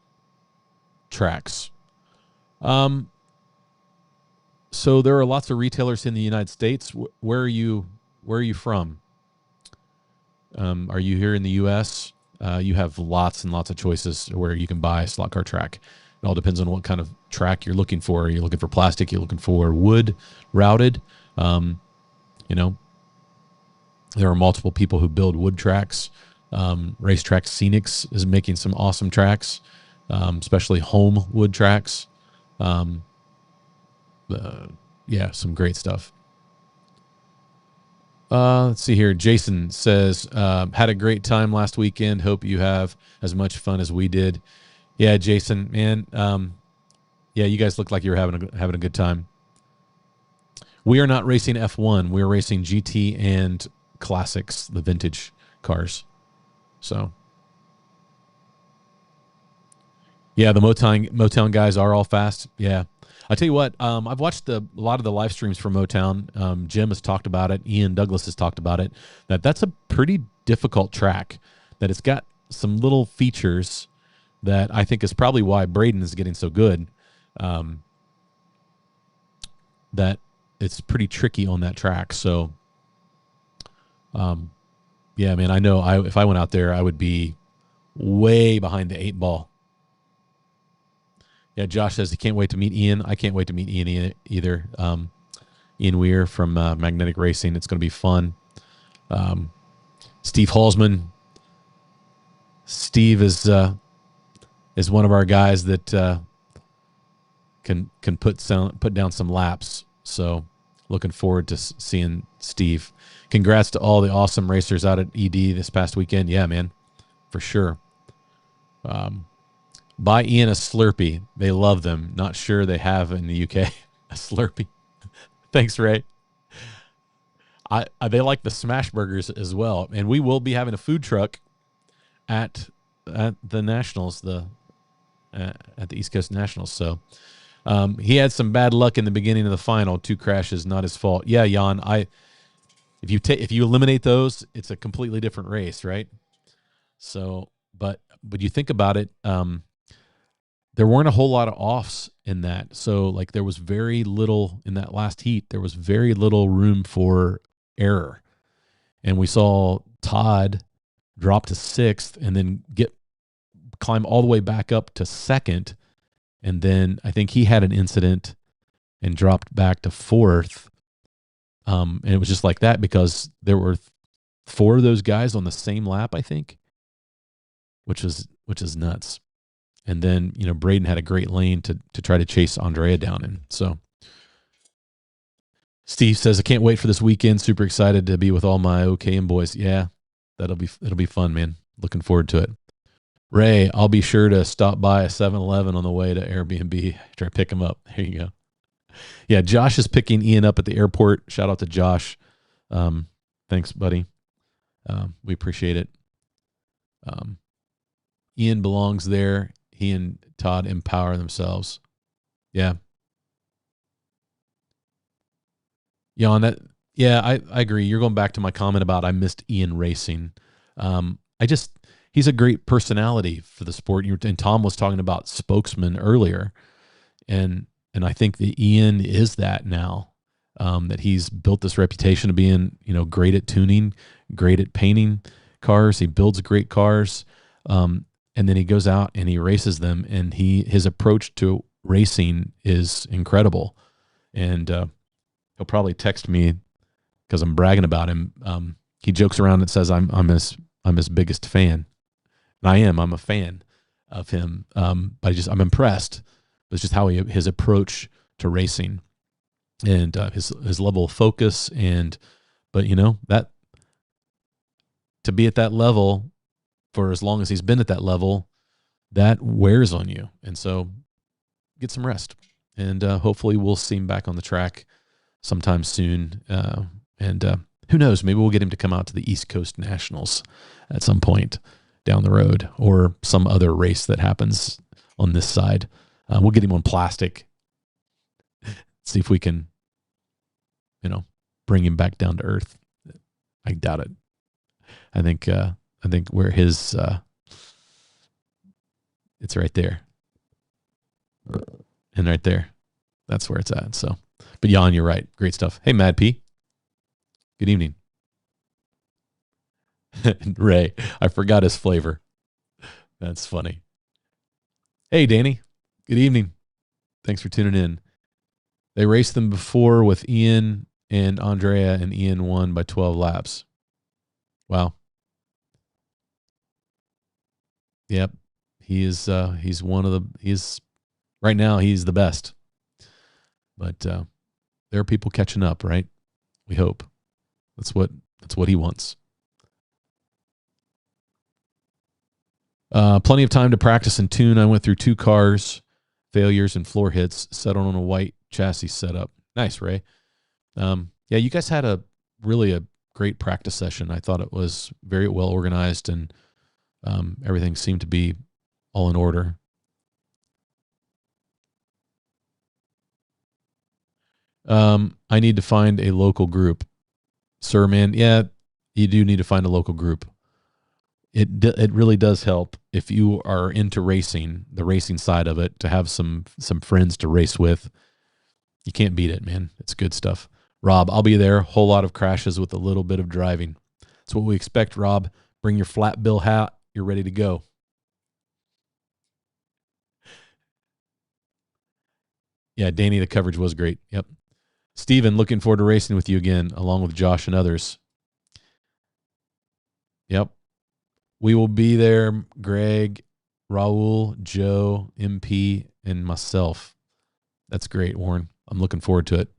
tracks? So there are lots of retailers in the United States. Where are you from? Are you here in the U.S.? You have lots and lots of choices where you can buy a slot car track. It all depends on what kind of track you're looking for. Are you looking for plastic? You're looking for wood routed? There are multiple people who build wood tracks. Racetrack Scenics is making some awesome tracks, especially home wood tracks. Some great stuff. Let's see here. Jason says, had a great time last weekend. Hope you have as much fun as we did. Yeah, Jason, man. You guys look like you were having a good time. We are not racing F1. We're racing GT and classics, the vintage cars. So, yeah, the Motown guys are all fast. Yeah. I tell you what, I've watched a lot of the live streams from Motown. Jim has talked about it. Ian Douglas has talked about it. That's a pretty difficult track, that it's got some little features that I think is probably why Braden is getting so good. That it's pretty tricky on that track. So, yeah, man, I know if I went out there, I would be way behind the 8 ball. Yeah, Josh says he can't wait to meet Ian. I can't wait to meet Ian either. Ian Weir from Magnetic Racing. It's going to be fun. Steve Halsman. Steve is one of our guys that can put down some laps. So looking forward to seeing Steve. Congrats to all the awesome racers out at ED this past weekend. Yeah, man, for sure. Buy Ian a Slurpee. They love them. Not sure they have in the UK a Slurpee. Thanks, Ray. They like the smash burgers as well. And we will be having a food truck at at the Nationals, at the East Coast Nationals. So he had some bad luck in the beginning of the final. 2 crashes, not his fault. Yeah, Jan. If you eliminate those, it's a completely different race, right? So, but you think about it, there weren't a whole lot of offs in that. So, like, there was very little in that last heat. There was very little room for error, and we saw Todd drop to 6th and then climb all the way back up to 2nd, and then I think he had an incident and dropped back to 4th. And it was just like that because there were 4 of those guys on the same lap, I think, which is nuts. And then, Braden had a great lane to try to chase Andrea down in. So Steve says, I can't wait for this weekend. Super excited to be with all my OKM boys. Yeah, it'll be fun, man. Looking forward to it. Ray, I'll be sure to stop by a 7-Eleven on the way to Airbnb. Try to pick him up. There you go. Yeah, Josh is picking Ian up at the airport. Shout out to Josh. Thanks, buddy. We appreciate it. Ian belongs there. He and Todd empower themselves. Yeah. I agree. You're going back to my comment about I missed Ian racing. He's a great personality for the sport. And Tom was talking about spokesman earlier. And I think that Ian is that now, that he's built this reputation of being, great at tuning, great at painting cars. He builds great cars. And then he goes out and he races them, and his approach to racing is incredible. And he'll probably text me because I'm bragging about him. He jokes around and says I'm his biggest fan, and I am. I'm a fan of him. But I'm impressed with just how his approach to racing and his level of focus. But that to be at that level for as long as he's been at that level, that wears on you. And so get some rest. And hopefully we'll see him back on the track sometime soon. And who knows, maybe we'll get him to come out to the East Coast Nationals at some point down the road, or some other race that happens on this side. We'll get him on plastic, see if we can, bring him back down to earth. I doubt it. I think where his, it's right there. And right there, that's where it's at. So, but Jan, you're right. Great stuff. Hey, Mad P. Good evening. Ray, I forgot his flavor. That's funny. Hey, Danny. Good evening. Thanks for tuning in. They raced them before with Ian and Andrea, and Ian won by 12 laps. Wow. Yep. He's right now he's the best. But there are people catching up, right? We hope. That's what he wants. Plenty of time to practice and tune. I went through 2 cars, failures and floor hits, settled on a white chassis setup. Nice, Ray. Yeah, you guys had a great practice session. I thought it was very well organized, and everything seemed to be all in order. I need to find a local group. Sir, man, yeah, you do need to find a local group. It really does help if you are into racing, the racing side of it, to have some friends to race with. You can't beat it, man. It's good stuff. Rob, I'll be there. Whole lot of crashes with a little bit of driving. That's what we expect, Rob. Bring your flat bill hat. You're ready to go. Yeah, Danny, the coverage was great. Yep. Steven, looking forward to racing with you again, along with Josh and others. Yep. We will be there, Greg, Raul, Joe, MP, and myself. That's great, Warren. I'm looking forward to it.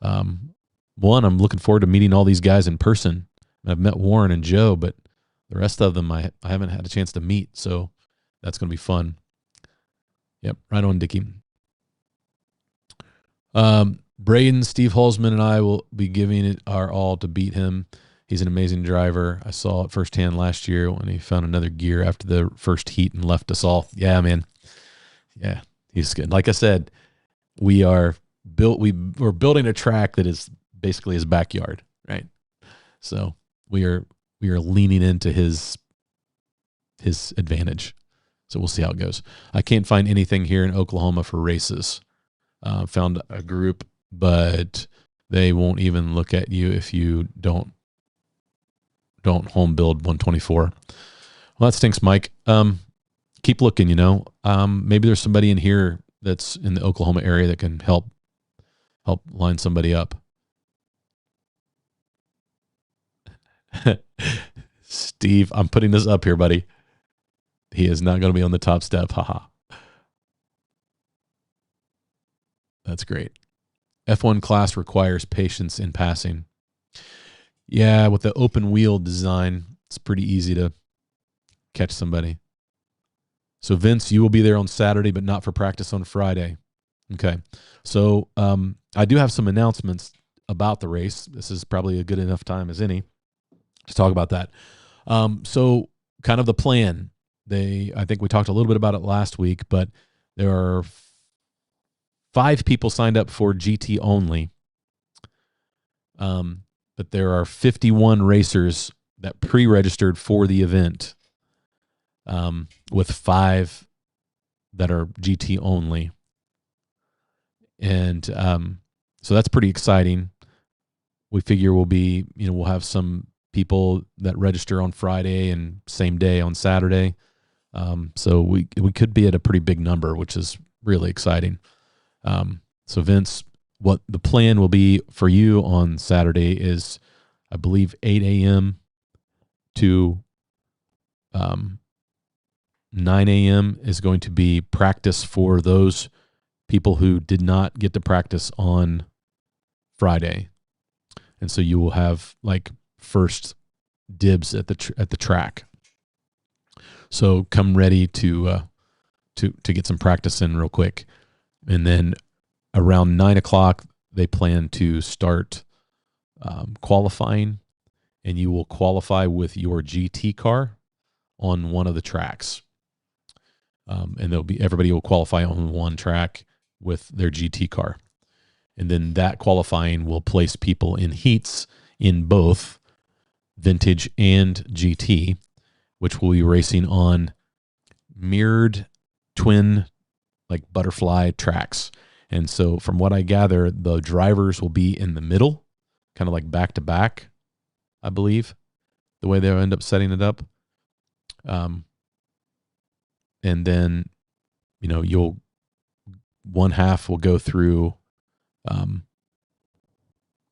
I'm looking forward to meeting all these guys in person. I've met Warren and Joe, but the rest of them I haven't had a chance to meet, so that's going to be fun. Yep, right on, Dickie. Braden, Steve Holzman, and I will be giving it our all to beat him. He's an amazing driver. I saw it firsthand last year when he found another gear after the first heat and left us all. Yeah, man. Yeah, he's good. Like I said, we're building a track that is basically his backyard, right? So we are leaning into his advantage. So we'll see how it goes. I can't find anything here in Oklahoma for races. Found a group, but they won't even look at you if you don't home build 124. Well, that stinks, Mike. Keep looking. Maybe there's somebody in here that's in the Oklahoma area that can help line somebody up. Steve, I'm putting this up here, buddy. He is not going to be on the top step. Haha. That's great. F1 class requires patience in passing. Yeah, with the open wheel design, it's pretty easy to catch somebody. So Vince, you will be there on Saturday, but not for practice on Friday. Okay. So I do have some announcements about the race. This is probably a good enough time as any to talk about that. So kind of the plan. I think we talked a little bit about it last week, but there are 5 people signed up for GT only. But there are 51 racers that pre-registered for the event, with 5 that are GT only. And so that's pretty exciting. We figure we'll have some people that register on Friday and same day on Saturday. So we could be at a pretty big number, which is really exciting. So Vince, what the plan will be for you on Saturday is, I believe, 8 a.m. to 9 a.m. is going to be practice for those people who did not get to practice on Friday. And so you will have like first dibs at the track. So come ready to get some practice in real quick. And then around 9 o'clock, they plan to start qualifying, and you will qualify with your GT car on one of the tracks. And everybody will qualify on one track with their GT car. And then that qualifying will place people in heats in both vintage and GT, which will be racing on mirrored twin, like butterfly tracks. And so from what I gather, the drivers will be in the middle, kind of like back to back, I believe, the way they'll end up setting it up. And then, one half will go through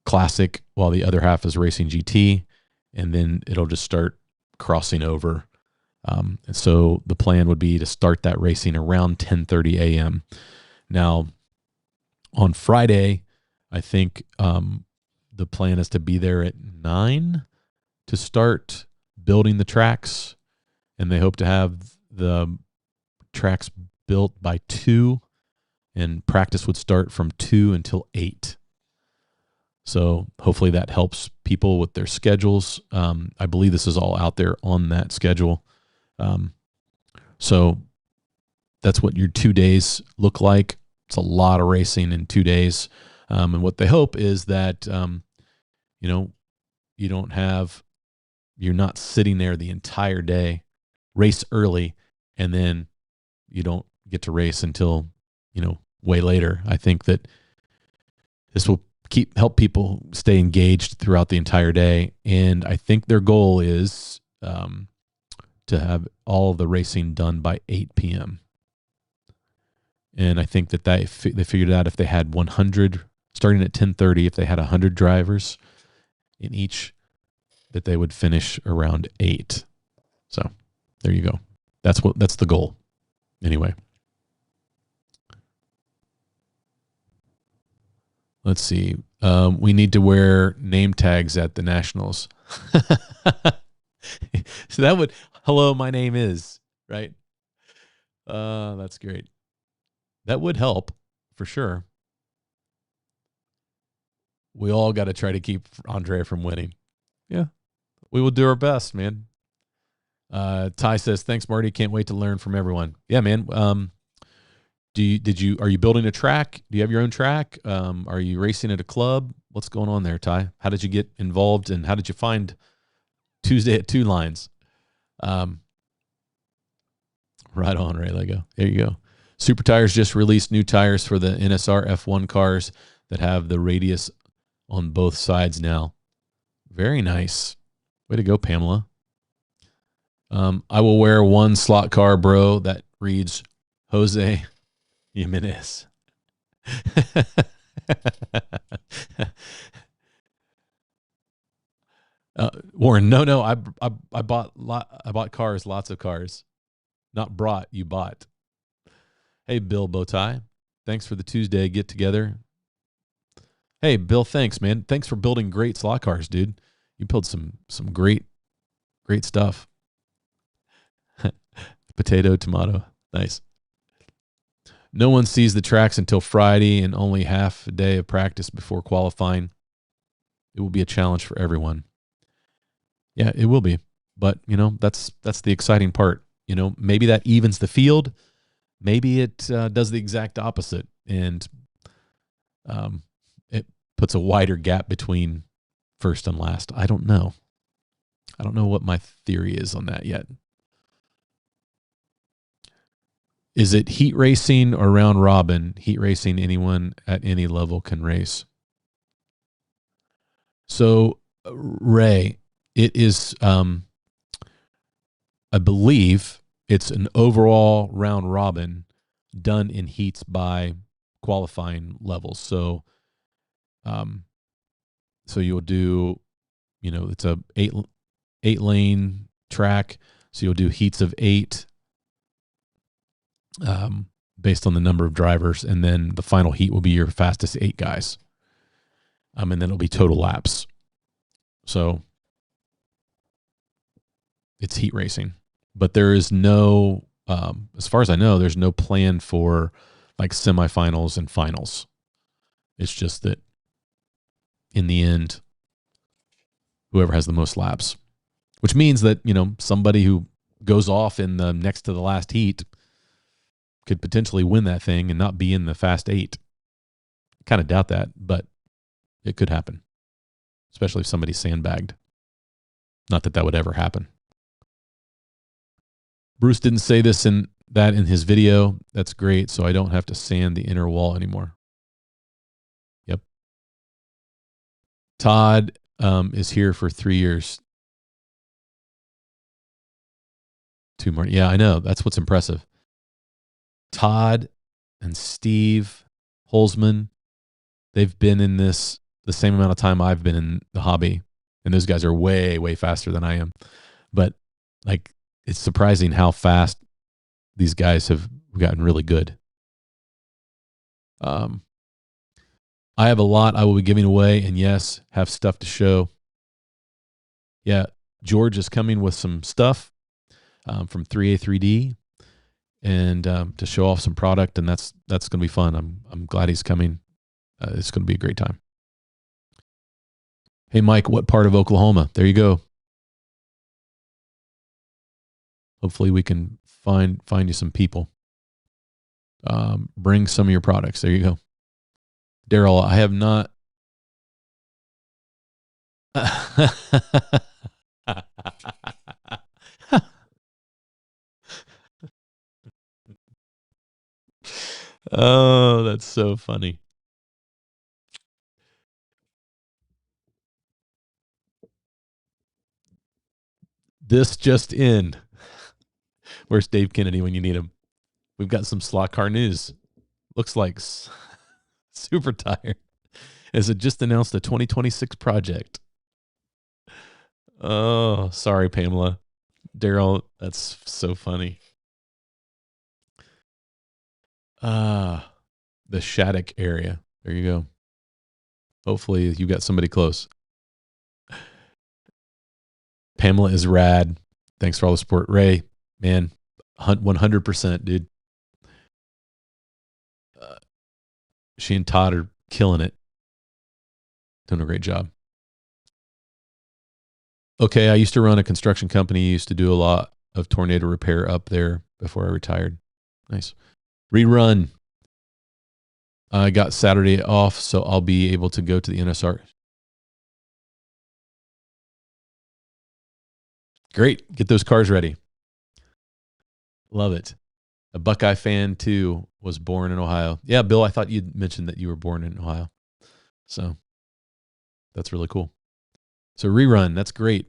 classic while the other half is racing GT, and then it'll just start crossing over. And so the plan would be to start that racing around 10:30 a.m. Now, on Friday, I think the plan is to be there at 9 to start building the tracks, and they hope to have the tracks built by 2, and practice would start from 2 until 8. So hopefully that helps people with their schedules. I believe this is all out there on that schedule. So that's what your 2 days look like. It's a lot of racing in 2 days. And what they hope is that, you're not sitting there the entire day, race early, and then you don't get to race until, way later. I think that this will help people stay engaged throughout the entire day. And I think their goal is to have all of the racing done by 8 p.m. And I think that they figured out if they had 100, starting at 10:30, if they had 100 drivers in each, that they would finish around 8. So there you go. That's the goal. Anyway. Let's see. We need to wear name tags at the Nationals. So that would, hello, my name is, right? That's great. That would help for sure. We all got to try to keep Andrea from winning. Yeah, We will do our best, man. Ty says, "Thanks, Marty. Can't wait to learn from everyone." Yeah, man. Are you building a track? Do you have your own track? Are you racing at a club? What's going on there, Ty? How did you get involved, and how did you find Tuesday at Two Lines? Right on, Ray Lego. There you go. Super Tires just released new tires for the NSR F1 cars that have the radius on both sides now. Very nice. Way to go, Pamela. I will wear one slot car, bro, that reads Jose Jimenez. Warren, no, I bought cars, lots of cars. Not brought, you bought. Hey, Bill Bowtie. Thanks for the Tuesday get together. Hey, Bill, thanks, man. Thanks for building great slot cars, dude. You built some great stuff. Potato, tomato. Nice. No one sees the tracks until Friday and only half a day of practice before qualifying. It will be a challenge for everyone. Yeah, it will be. But, that's the exciting part. Maybe that evens the field. Maybe it does the exact opposite, and it puts a wider gap between first and last. I don't know. I don't know what my theory is on that yet. Is it heat racing or round robin? Heat racing, anyone at any level can race. So, Ray, it is, I believe it's an overall round robin done in heats by qualifying levels. So, you'll do, it's a eight lane track. So you'll do heats of 8, based on the number of drivers, and then the final heat will be your fastest 8 guys. And then it'll be total laps. So it's heat racing, but there is no, as far as I know, there's no plan for like semifinals and finals. It's just that in the end, whoever has the most laps, which means that, somebody who goes off in the next to the last heat could potentially win that thing and not be in the fast 8. Kind of doubt that, but it could happen, especially if somebody's sandbagged. Not that would ever happen. Bruce didn't say this in his video. That's great, so I don't have to sand the inner wall anymore. Yep. Todd is here for 3 years. 2 more. Yeah, I know. That's what's impressive. Todd and Steve Holzman, they've been in this the same amount of time I've been in the hobby. And those guys are way, way faster than I am. But it's surprising how fast these guys have gotten really good. I have a lot I will be giving away, and yes, have stuff to show. Yeah, George is coming with some stuff from 3A3D, and to show off some product, and that's going to be fun. I'm glad he's coming. It's going to be a great time. Hey, Mike, what part of Oklahoma? There you go. Hopefully we can find you some people. Bring some of your products. There you go. Daryl, I have not. Oh, that's so funny. This just in. Where's Dave Kennedy when you need him? We've got some slot car news. Looks like Super Tire has just announced a 2026 project. Oh, sorry, Pamela. Daryl, that's so funny. The Shattuck area. There you go. Hopefully you got somebody close. Pamela is rad. Thanks for all the support. Ray, man, 100%, dude. She and Todd are killing it. Doing a great job. Okay, I used to run a construction company. Used to do a lot of tornado repair up there before I retired. Nice. Rerun. I got Saturday off, so I'll be able to go to the NSR. Great. Get those cars ready. Love it. A Buckeye fan, too, was born in Ohio. Yeah, Bill, I thought you'd mentioned that you were born in Ohio. So that's really cool. So rerun, that's great.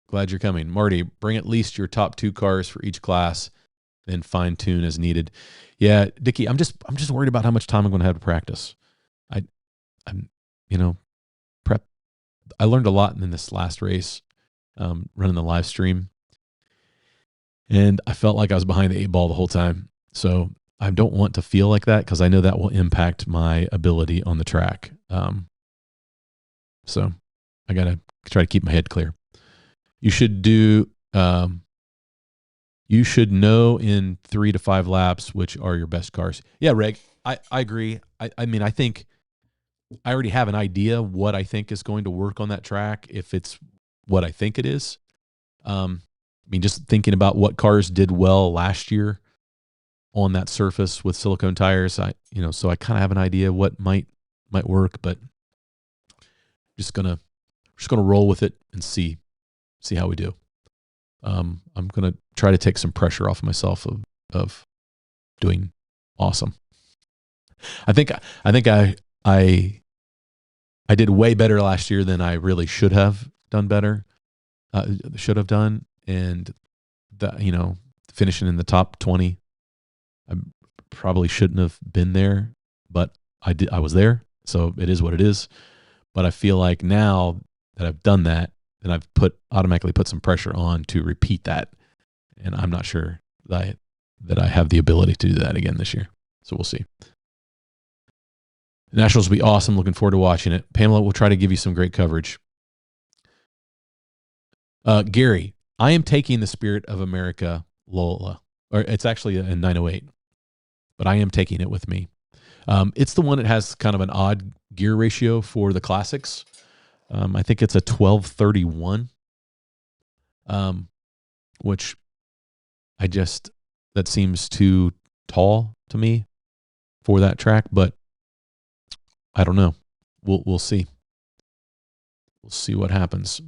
Glad you're coming. Marty, bring at least your top 2 cars for each class, then fine tune as needed. Yeah, Dickie, I'm just worried about how much time I'm going to have to practice. I'm prep. I learned a lot in this last race, running the live stream, and I felt like I was behind the 8 ball the whole time. So I don't want to feel like that because I know that will impact my ability on the track. So I got to try to keep my head clear. You should do. You should know in 3 to 5 laps which are your best cars. Yeah, Reg, I agree. I mean, I think I already have an idea what I think is going to work on that track if it's what I think it is. I mean, just thinking about what cars did well last year on that surface with silicone tires, so I kind of have an idea what might work, but just gonna roll with it and see how we do. I'm gonna try to take some pressure off myself of doing awesome. I think I did way better last year than I really should have done better. And finishing in the top 20, I probably shouldn't have been there, but I was there, so it is what it is. But I feel like now that I've done that, and I've automatically put some pressure on to repeat that, and I'm not sure that I have the ability to do that again this year. So we'll see. The Nationals will be awesome. Looking forward to watching it. Pamela will try to give you some great coverage. Gary, I am taking the Spirit of America Lola, or it's actually a 908, but I am taking it with me. It's the one that has kind of an odd gear ratio for the classics. I think it's a 1231, which that seems too tall to me for that track, but I don't know. We'll see. We'll see what happens.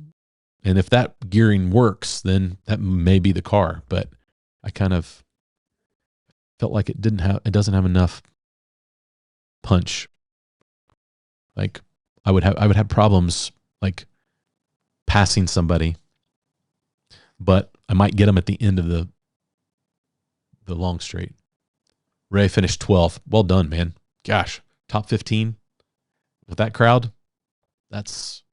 And if that gearing works, then that may be the car, but I kind of felt like it doesn't have enough punch. Like I would have problems like passing somebody, but I might get them at the end of the long straight. Ray finished 12th. Well done, man. Gosh, top 15 with that crowd. That's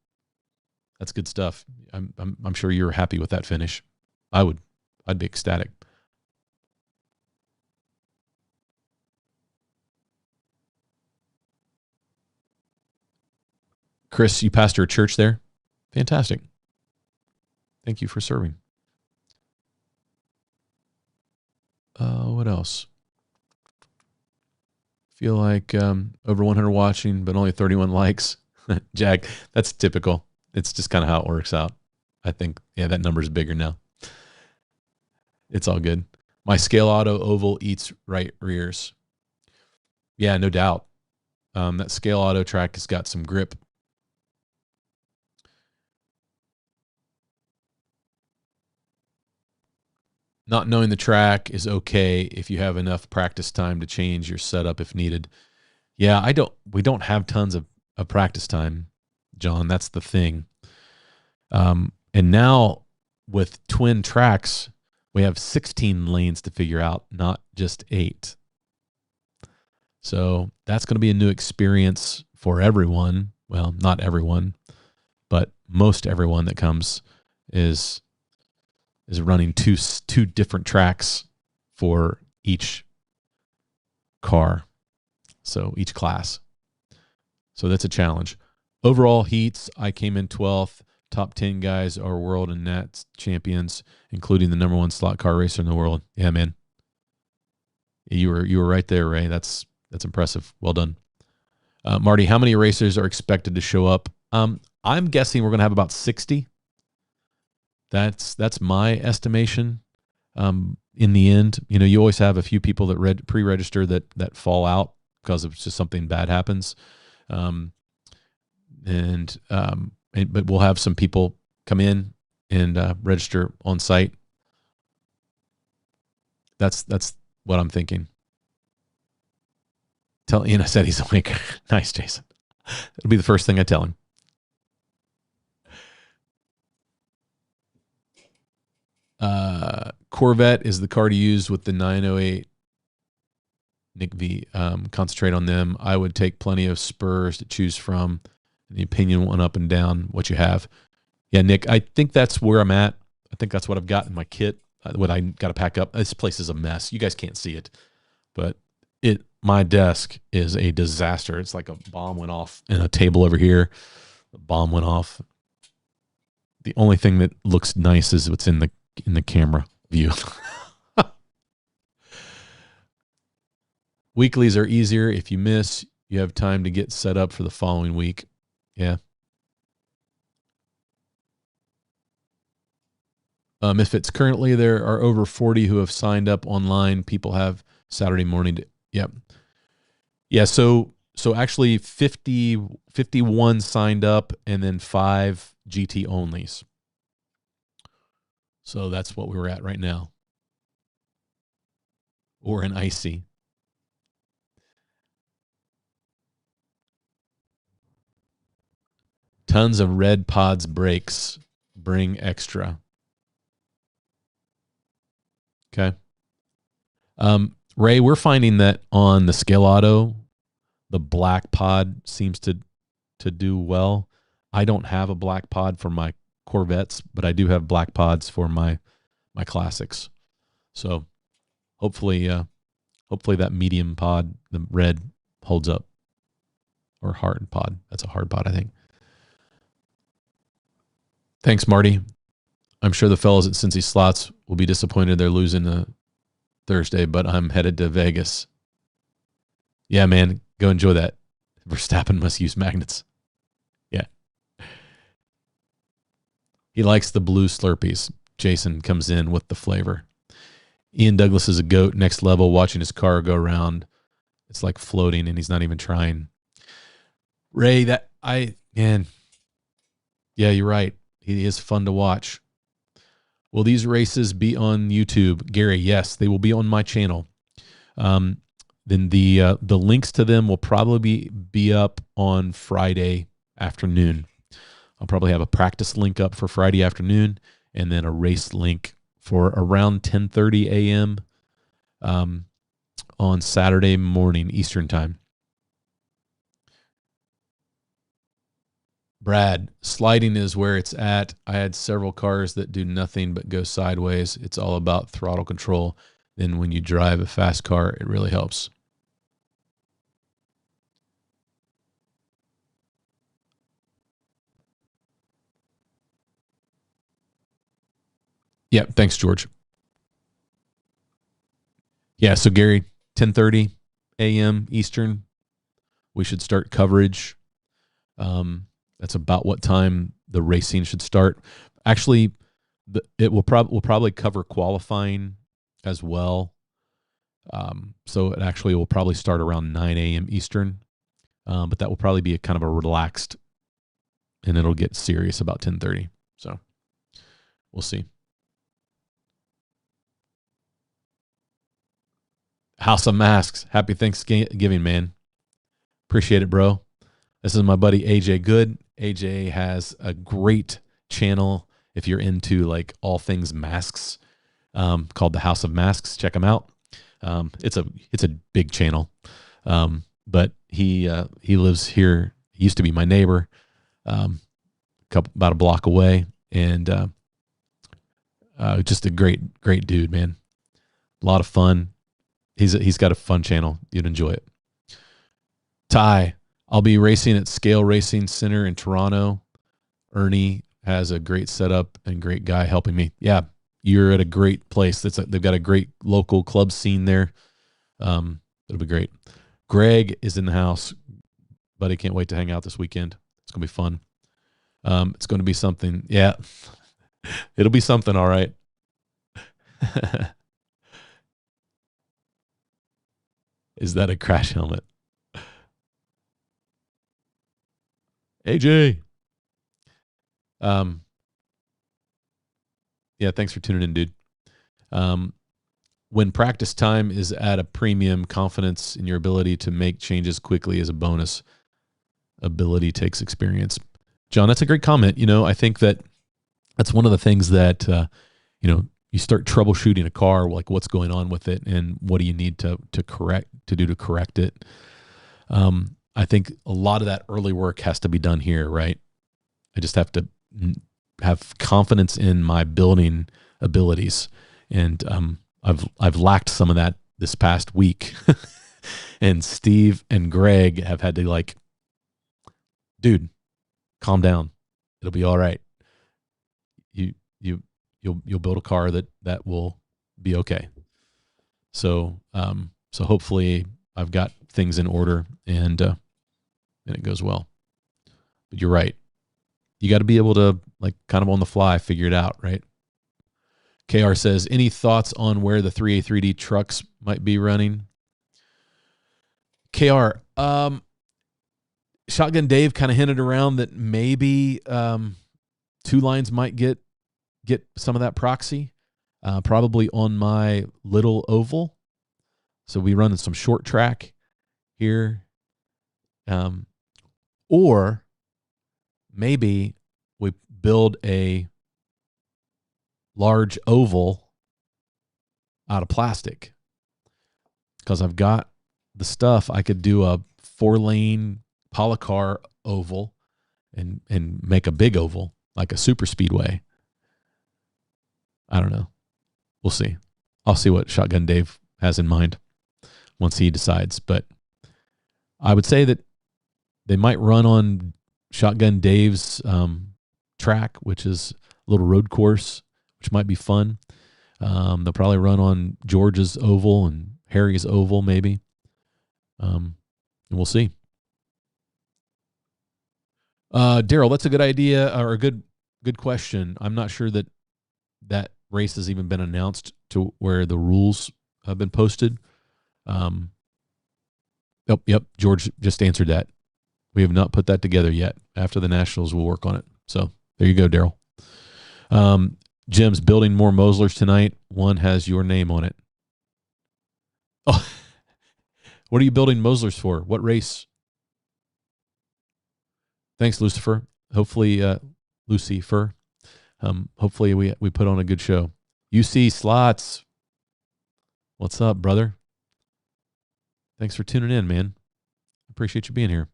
good stuff. I'm sure you're happy with that finish. I'd be ecstatic. Chris, you pastor a church there? Fantastic. Thank you for serving. What else? Feel like over 100 watching, but only 31 likes. Jack, that's typical. It's just kind of how it works out. I think, yeah, that number's bigger now. It's all good. My Scale Auto oval eats right rears. Yeah, no doubt. That Scale Auto track has got some grip. Not knowing the track is okay if you have enough practice time to change your setup if needed. Yeah, we don't have tons of practice time, John. That's the thing. And now with twin tracks, we have 16 lanes to figure out, not just 8. So that's going to be a new experience for everyone. Well, not everyone, but most everyone that comes is running two different tracks for each car. So each class. So that's a challenge. Overall heats, I came in 12th. Top 10 guys are world and Nats champions, including the number 1 slot car racer in the world. Yeah, man. You were right there, Ray. That's impressive. Well done. Marty, how many racers are expected to show up? I'm guessing we're going to have about 60. That's my estimation. In the end, you always have a few people that pre-register that fall out because of just something bad happens. Um, but we'll have some people come in and register on site. That's what I'm thinking. Tell Ian I said he's awake. Nice, Jason. It'll be the first thing I tell him. Corvette is the car to use with the 908. Nick V. Concentrate on them. I would take plenty of spurs to choose from. The opinion went up and down what you have. Yeah, Nick, I think that's where I'm at. I think that's what I've got in my kit. What I got to pack up. This place is a mess. You guys can't see it, but my desk is a disaster. It's like a bomb went off in a table over here. A bomb went off. The only thing that looks nice is what's in the camera view. Weeklies are easier. If you miss, you have time to get set up for the following week. Yeah. If it's currently, there are over 40 who have signed up online. People have Saturday morning. Yep. Yeah. So actually 51 signed up and then 5 GT onlys. So that's what we're at right now. Or an icy. Tons of red pods brakes. Bring extra. Okay. Ray, we're finding that on the Scale Auto, the black pod seems to do well. I don't have a black pod for my Corvettes, but I do have black pods for my classics. So hopefully that medium pod, the red, holds up. Or hard pod. That's a hard pod, I think. Thanks, Marty. I'm sure the fellas at Cincy Slots will be disappointed they're losing Thursday, but I'm headed to Vegas. Yeah, man, go enjoy that. Verstappen must use magnets. Yeah. He likes the blue Slurpees. Jason comes in with the flavor. Ian Douglas is a goat, next level, watching his car go around. It's like floating, and he's not even trying. Ray, yeah, you're right. He is fun to watch. Will these races be on YouTube? Gary, yes, they will be on my channel. Then the links to them will probably be up on Friday afternoon. I'll probably have a practice link up for Friday afternoon and then a race link for around 10:30 a.m. On Saturday morning Eastern time. Brad, sliding is where it's at. I had several cars that do nothing but go sideways. It's all about throttle control. Then when you drive a fast car, it really helps. Yeah, thanks, George. Yeah, so Gary, 10:30 a.m. Eastern, we should start coverage. That's about what time the racing should start. Actually, we'll probably cover qualifying as well. So it actually will probably start around 9 a.m. Eastern, but that will probably be a kind of a relaxed, and it'll get serious about 10:30. So we'll see. House of Masks. Happy Thanksgiving, man. Appreciate it, bro. This is my buddy AJ Good. AJ has a great channel if you're into like all things masks, called the House of Masks. Check him out. It's a big channel, but he lives here. He used to be my neighbor, about a block away, and just a great dude, man. A lot of fun. He's got a fun channel. You'd enjoy it. Ty, I'll be racing at Scale Racing Center in Toronto. Ernie has a great setup and great guy helping me. Yeah, you're at a great place. They've got a great local club scene there. It'll be great. Greg is in the house. Buddy, can't wait to hang out this weekend. It's going to be fun. It's going to be something. Yeah. It'll be something, all right. Is that a crash helmet? AJ. Um, yeah, thanks for tuning in, dude. When practice time is at a premium, confidence in your ability to make changes quickly is a bonus. Ability takes experience. John, that's a great comment. I think that's one of the things that, you start troubleshooting a car, like what's going on with it and what do you need to correct it. I think a lot of that early work has to be done here, right? I just have to have confidence in my building abilities. And I've lacked some of that this past week. And Steve and Greg have had to dude, calm down. It'll be all right. You'll build a car that will be okay. So hopefully I've got things in order and it goes well. But you're right. You got to be able to kind of on the fly figure it out, right? KR says, any thoughts on where the 3A3D trucks might be running? KR, Shotgun Dave kind of hinted around that maybe Two Lines might get some of that proxy, probably on my little oval. So we run some short track here. Or maybe we build a large oval out of plastic, because I've got the stuff. I could do a 4-lane polycar oval and make a big oval like a super speedway. I don't know. We'll see. I'll see what Shotgun Dave has in mind once he decides. But I would say that they might run on Shotgun Dave's track, which is a little road course, which might be fun. They'll probably run on George's oval and Harry's oval, maybe. And we'll see. Daryl, that's a good idea, or a good question. I'm not sure that race has even been announced to where the rules have been posted. Yep. George just answered that. We have not put that together yet. After the Nationals, we'll work on it. So there you go, Daryl. Jim's building more Moslers tonight. One has your name on it. Oh, what are you building Moslers for? What race? Thanks, Lucifer. Hopefully, Lucifer. Hopefully we put on a good show. UC Slots. What's up, brother? Thanks for tuning in, man. Appreciate you being here.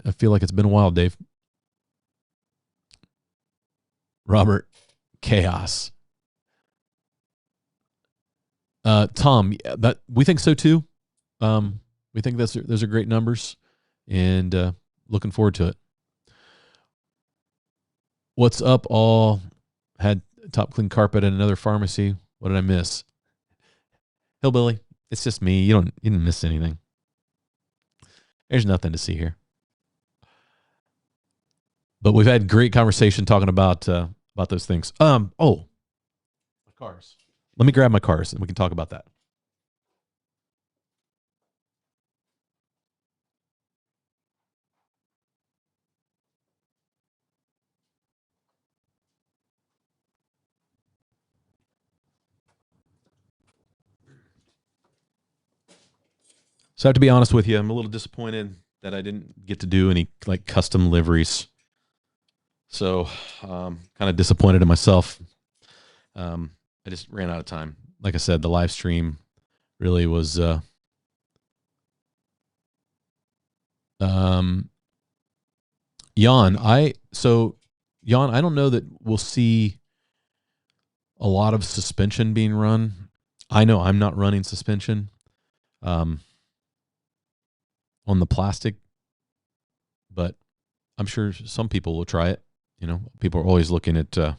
I feel like it's been a while, Dave. Robert, chaos. Tom, that we think so too. We think those are great numbers, and looking forward to it. What's up? All had top clean carpet at another pharmacy. What did I miss? Hillbilly. It's just me. You didn't miss anything. There's nothing to see here. But we've had great conversation talking about those things. My cars. Let me grab my cars and we can talk about that. So I have to be honest with you. I'm a little disappointed that I didn't get to do any custom liveries. So kind of disappointed in myself. I just ran out of time. Like I said, the live stream really was Jan, I don't know that we'll see a lot of suspension being run. I know I'm not running suspension on the plastic, but I'm sure some people will try it. People are always looking at trying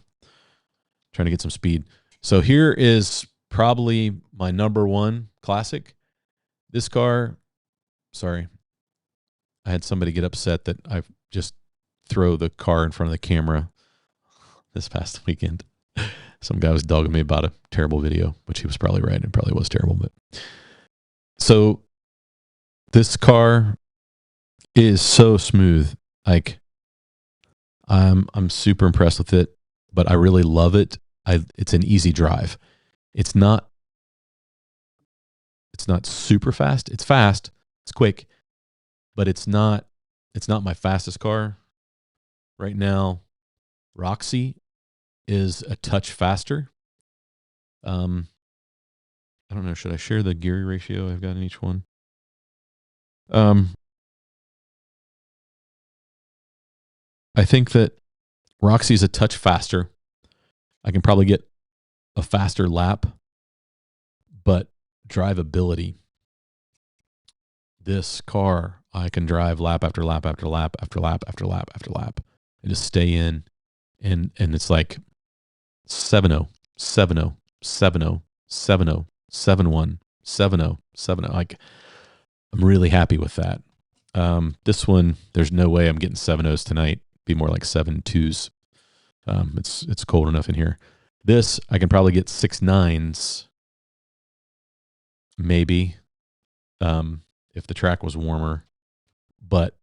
to get some speed. So here is probably my number one classic. This car, sorry, I had somebody get upset that I just throw the car in front of the camera this past weekend. Some guy was dogging me about a terrible video, which he was probably right. It probably was terrible. But so this car is so smooth. Like I'm super impressed with it, but I really love it. It's an easy drive. It's not super fast. It's fast. It's quick, but it's not my fastest car right now. Roxy is a touch faster. I don't know. Should I share the gear ratio I've got in each one? I think that Roxy's a touch faster. I can probably get a faster lap, but drivability. This car, I can drive lap after lap after lap after lap after lap after lap and just stay in. And it's like 7-0, 7-0, 7-0, 7-0, 7-1, 7-0, 7-0. Like, I'm really happy with that. This one, there's no way I'm getting 7-0s tonight. Be more like 7-2s. It's cold enough in here. This, I can probably get 6-9s, maybe, if the track was warmer. But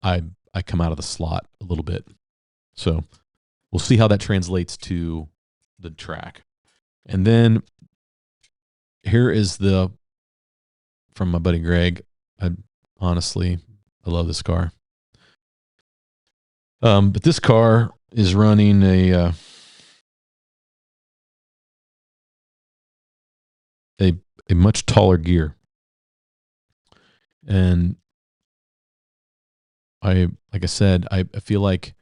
I come out of the slot a little bit. So we'll see how that translates to the track. And then here is from my buddy Greg. Honestly, I love this car. But this car is running a much taller gear. And like I said, I feel like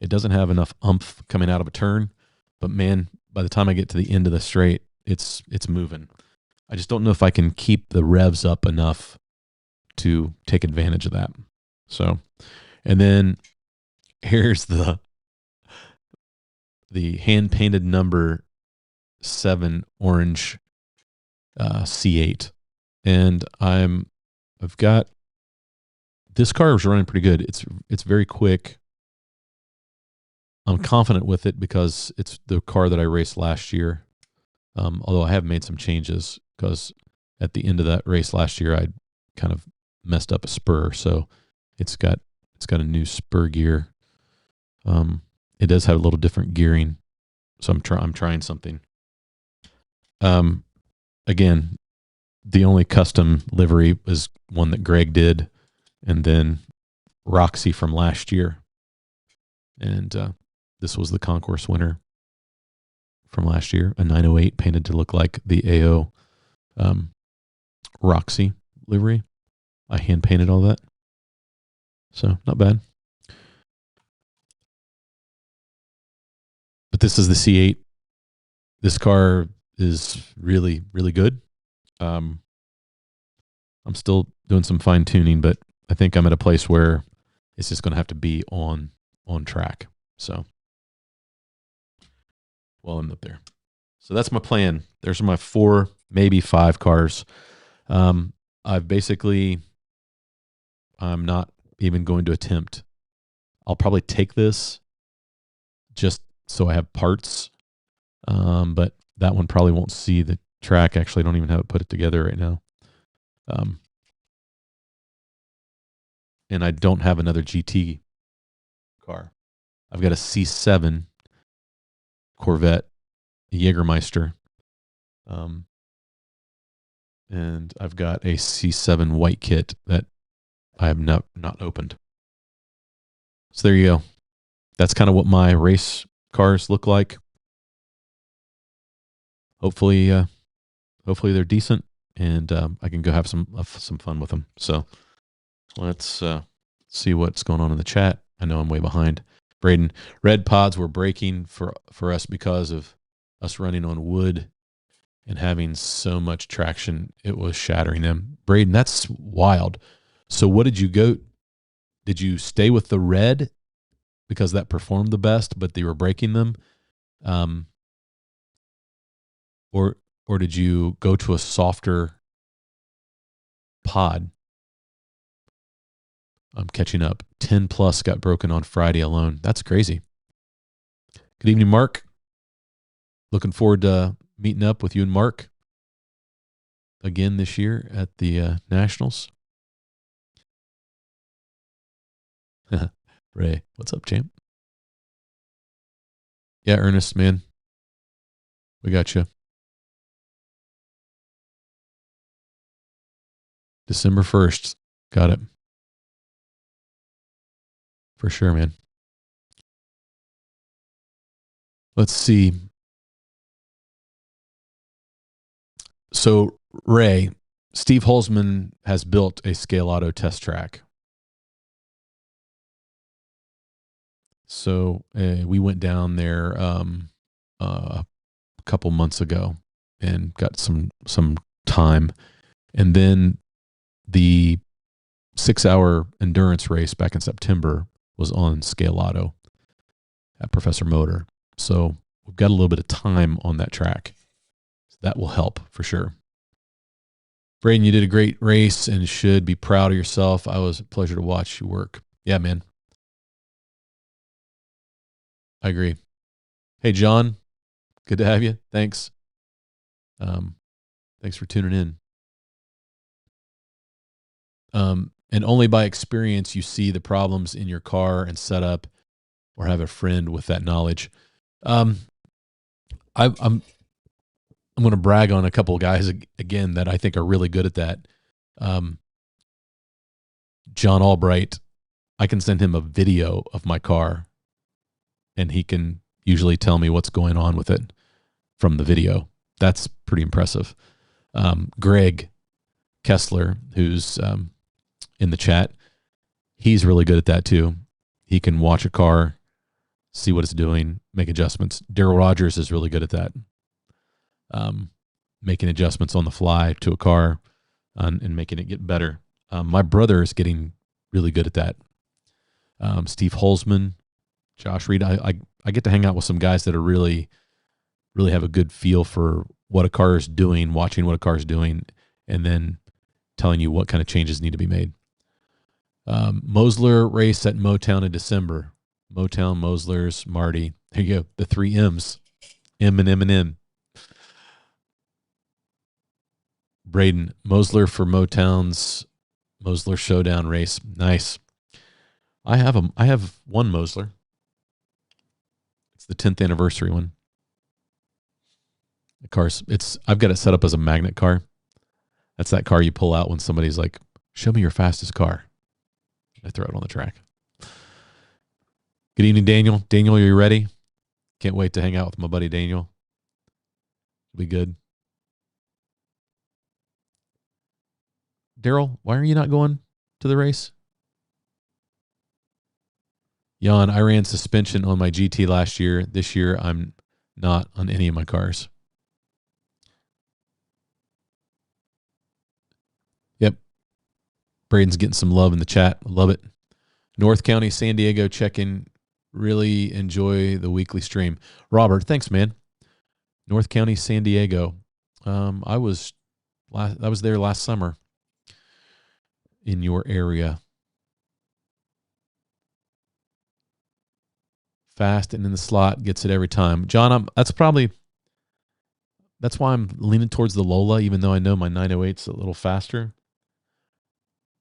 it doesn't have enough oomph coming out of a turn, but man, by the time I get to the end of the straight, it's moving. I just don't know if I can keep the revs up enough to take advantage of that. So, and then here's the hand painted number 7 orange C8, and I've got this car is running pretty good. It's very quick. I'm confident with it because it's the car that I raced last year. Although I have made some changes because at the end of that race last year, I kind of messed up a spur. So it's got a new spur gear. It does have a little different gearing. So I'm trying something. Again, the only custom livery was one that Greg did, and then Roxy from last year. And this was the concourse winner from last year, a 908 painted to look like the AO Roxy livery. I hand painted all that. So not bad. But this is the C8. This car is really, really good. I'm still doing some fine tuning, but I think I'm at a place where it's just going to have to be on track. So, well, I'm up there. So that's my plan. There's my 4, maybe 5 cars. I'm not even going to attempt. I'll probably take this just so I have parts. But that one probably won't see the track. Actually, I don't even have it put together right now. And I don't have another GT car. I've got a C7 Corvette, a Jägermeister. And I've got a C7 white kit that I have not opened. So there you go. That's kind of what my race cars look like. Hopefully they're decent, and I can go have some fun with them. So let's see what's going on in the chat. I know I'm way behind. Braden, red pods were breaking for us because of us running on wood and having so much traction. It was shattering them. Braden, that's wild. So what did you go? Did you stay with the red because that performed the best, but they were breaking them? Or did you go to a softer pod? I'm catching up. 10 plus got broken on Friday alone. That's crazy. Good evening, Mark. Looking forward to meeting up with you and Mark again this year at the Nationals. Ray, what's up, champ? Yeah, Ernest, man. We got you. December 1st. Got it. For sure, man. Let's see. So, Ray, Steve Holzman has built a Scale Auto test track. So we went down there a couple months ago and got some time, and then the 6-hour endurance race back in September was on Scale Auto at Professor Motor. So we've got a little bit of time on that track. So that will help for sure. Braden, you did a great race and should be proud of yourself. I was a pleasure to watch you work. Yeah, man. I agree. Hey, John, good to have you. Thanks. Thanks for tuning in. And only by experience you see the problems in your car and setup, or have a friend with that knowledge. I'm going to brag on a couple of guys again that I think are really good at that. John Albright, I can send him a video of my car, and he can usually tell me what's going on with it from the video. That's pretty impressive. Greg Kessler, who's in the chat, he's really good at that too. He can watch a car, see what it's doing, make adjustments. Daryl Rogers is really good at that. Making adjustments on the fly to a car and making it get better. My brother is getting really good at that. Steve Holzman, Josh Reed. I get to hang out with some guys that are really have a good feel for what a car is doing, watching what a car is doing, and then telling you what kind of changes need to be made. Mosler race at Motown in December. Motown, Moslers, Marty. There you go. The 3 M's. M and M and M. Braden, Mosler for Motown's Mosler Showdown race. Nice. I have one Mosler. It's the 10th anniversary one. The car's I've got it set up as a magnet car. That's that car you pull out when somebody's like, "Show me your fastest car." I throw it on the track. Good evening, Daniel. Daniel, are you ready? Can't wait to hang out with my buddy Daniel. It'll be good. Daryl, why are you not going to the race? Jan, I ran suspension on my GT last year. This year, I'm not on any of my cars. Yep. Braden's getting some love in the chat. Love it. North County, San Diego, check-in. Really enjoy the weekly stream. Robert, thanks, man. North County, San Diego. I was there last summer in your area. Fast and in the slot, gets it every time. John, that's why I'm leaning towards the Lola, even though I know my 908's a little faster.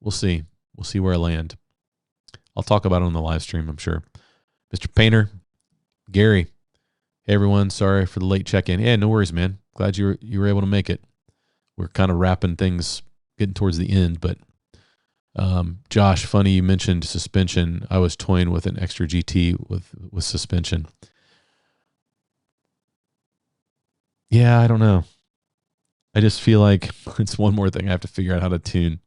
We'll see. We'll see where I land. I'll talk about it on the live stream, I'm sure. Mr. Painter, Gary, hey everyone, sorry for the late check-in. Yeah, no worries, man. Glad you were able to make it. We're kind of wrapping things, getting towards the end, but Josh, funny you mentioned suspension. I was toying with an extra GT with suspension. Yeah, I don't know. I just feel like it's one more thing I have to figure out how to tune.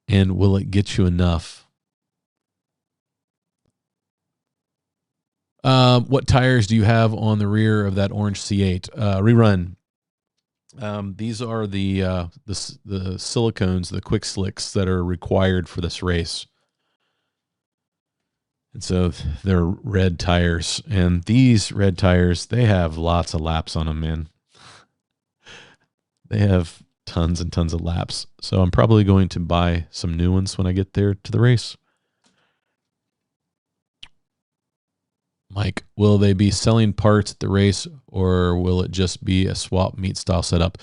And will it get you enough? What tires do you have on the rear of that orange C8? Rerun. These are the silicones, the quick slicks that are required for this race. And so they're red tires. And these red tires, they have lots of laps on them, man. They have tons and tons of laps. So I'm probably going to buy some new ones when I get there to the race. Mike, will they be selling parts at the race, or will it just be a swap meet style setup?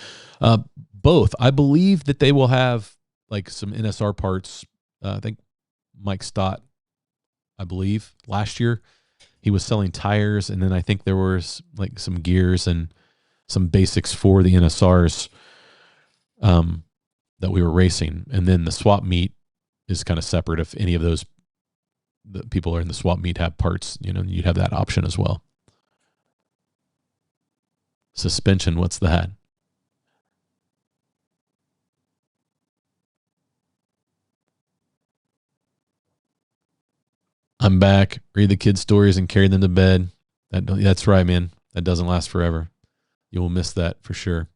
Both. I believe that they will have like some NSR parts. I think Mike Stott, I believe, last year he was selling tires, and then I think there was like some gears and some basics for the NSRs that we were racing. And then the swap meet is kind of separate. If any of those the people are in the swap meet have parts, you'd have that option as well. Suspension, what's that? I'm back. Read the kids' stories and carry them to bed. That's right, man. That doesn't last forever. You will miss that for sure.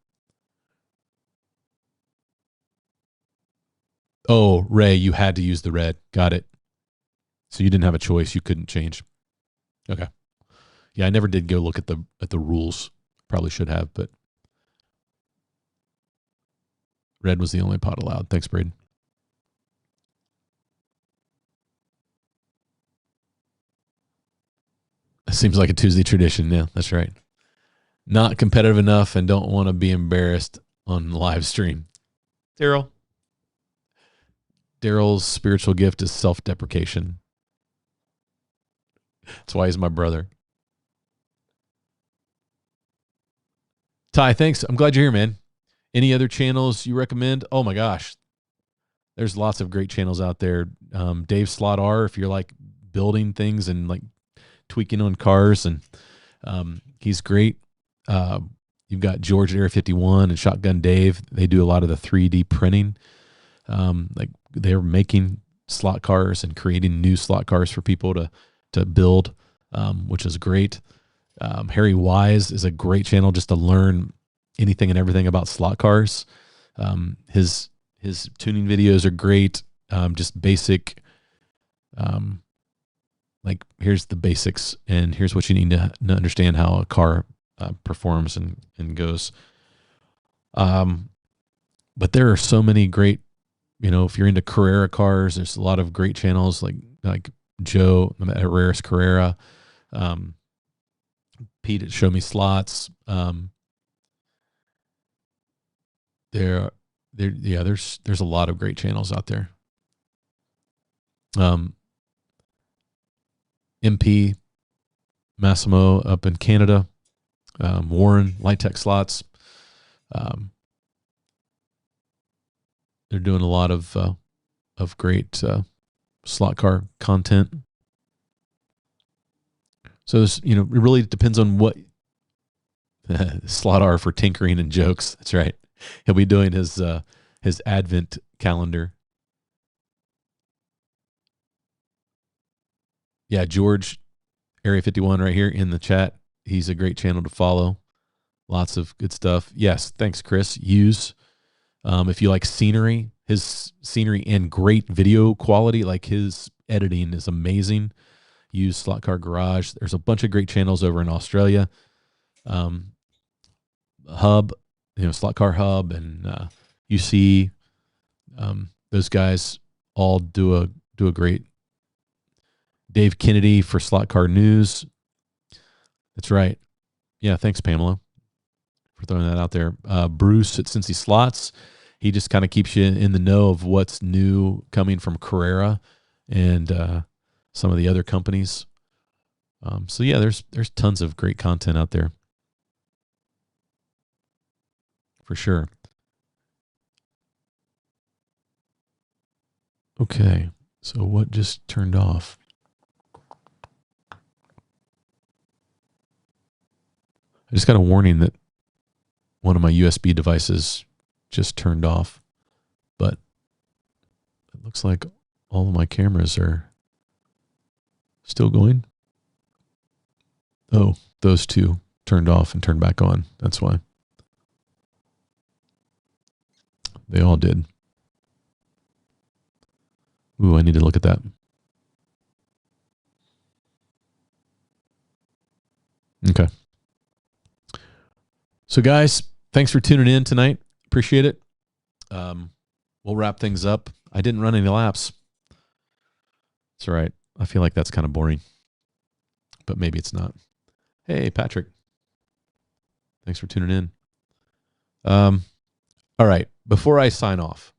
Oh, Ray, you had to use the red. Got it. So you didn't have a choice. You couldn't change. Okay. Yeah, I never did go look at the rules. Probably should have, but red was the only pot allowed. Thanks, Braden. It seems like a Tuesday tradition. Yeah, that's right. Not competitive enough and don't want to be embarrassed on live stream. Daryl's spiritual gift is self-deprecation. That's why he's my brother. Ty, thanks. I'm glad you're here, man. Any other channels you recommend? Oh my gosh. There's lots of great channels out there. Dave Slot R, if you're like building things and like tweaking on cars, and he's great. You've got George at Area 51 and Shotgun Dave. They do a lot of the 3D printing. Like they're making slot cars and creating new slot cars for people to build, which is great. Harry Wise is a great channel just to learn anything and everything about slot cars. His tuning videos are great. Just basic, like here's the basics and here's what you need to understand how a car performs and goes. But there are so many great, if you're into Carrera cars, there's a lot of great channels like Joe at Herreras Carrera, Pete at Show Me Slots. There's a lot of great channels out there. MP Massimo up in Canada, Warren Light Tech Slots. They're doing a lot of great slot car content. So this, it really depends on what Slot R for tinkering and jokes. That's right. He'll be doing his Advent calendar. Yeah, George, Area 51 right here in the chat. He's a great channel to follow. Lots of good stuff. Yes, thanks, Chris. Use if you like scenery, his scenery and great video quality, like his editing is amazing. Use Slot Car Garage. There's a bunch of great channels over in Australia. Hub, Slot Car Hub and UC. Those guys all do a great. Dave Kennedy for Slot Car News. That's right. Yeah, thanks, Pamela, for throwing that out there. Bruce at Cincy Slots. He just kind of keeps you in the know of what's new coming from Carrera and some of the other companies. So yeah, there's tons of great content out there for sure. Okay, so what just turned off? I just got a warning that one of my USB devices just turned off, but it looks like all of my cameras are still going. Oh, those two turned off and turned back on. That's why. They all did. Ooh, I need to look at that. Okay. So guys, thanks for tuning in tonight. Appreciate it. We'll wrap things up. I didn't run any laps. It's all right. I feel like that's kind of boring, but maybe it's not. Hey, Patrick. Thanks for tuning in. All right. Before I sign off,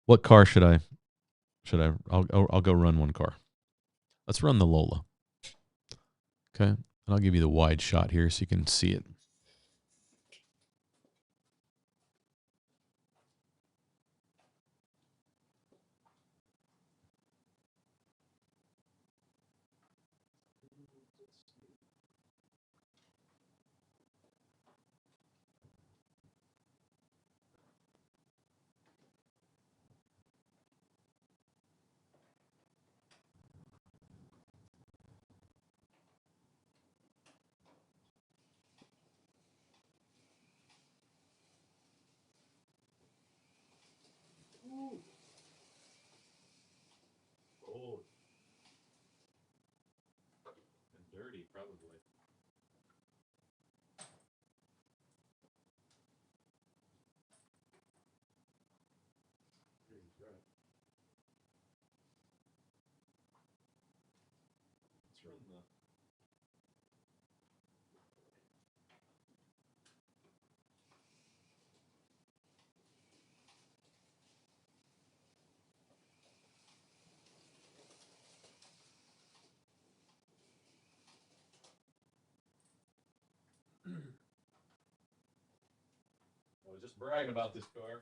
what car should I? I'll go run one car. Let's run the Lola. Okay. And I'll give you the wide shot here so you can see it. Old and dirty, probably. Let's run the. I was just bragging about this car.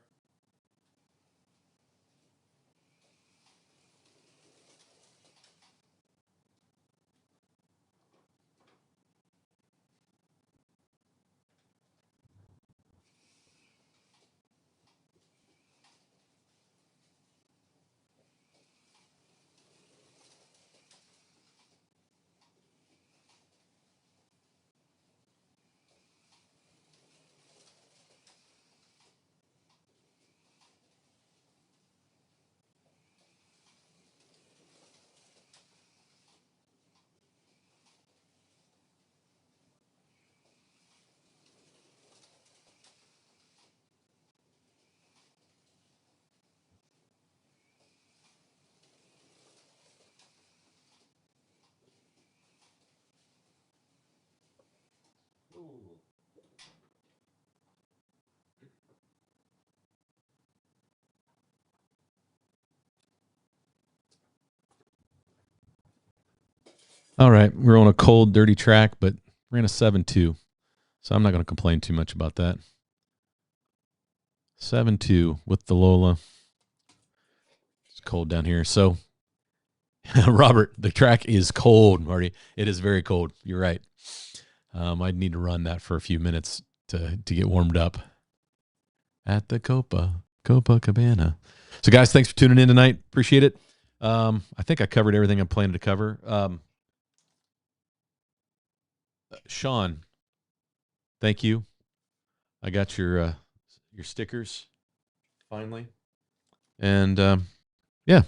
Ooh. All right, we're on a cold, dirty track, but ran a 7.2, so I'm not going to complain too much about that. 7.2 with the Lola. It's cold down here. So, Robert, the track is cold, Marty. It is very cold. You're right. I'd need to run that for a few minutes to get warmed up at the Copacabana. So, guys, thanks for tuning in tonight. Appreciate it. I think I covered everything I planned to cover. Sean, thank you. I got your stickers finally. And yeah,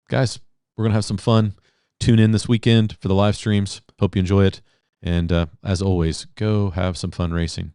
guys, we're going to have some fun. Tune in this weekend for the live streams. Hope you enjoy it. And as always, go have some fun racing.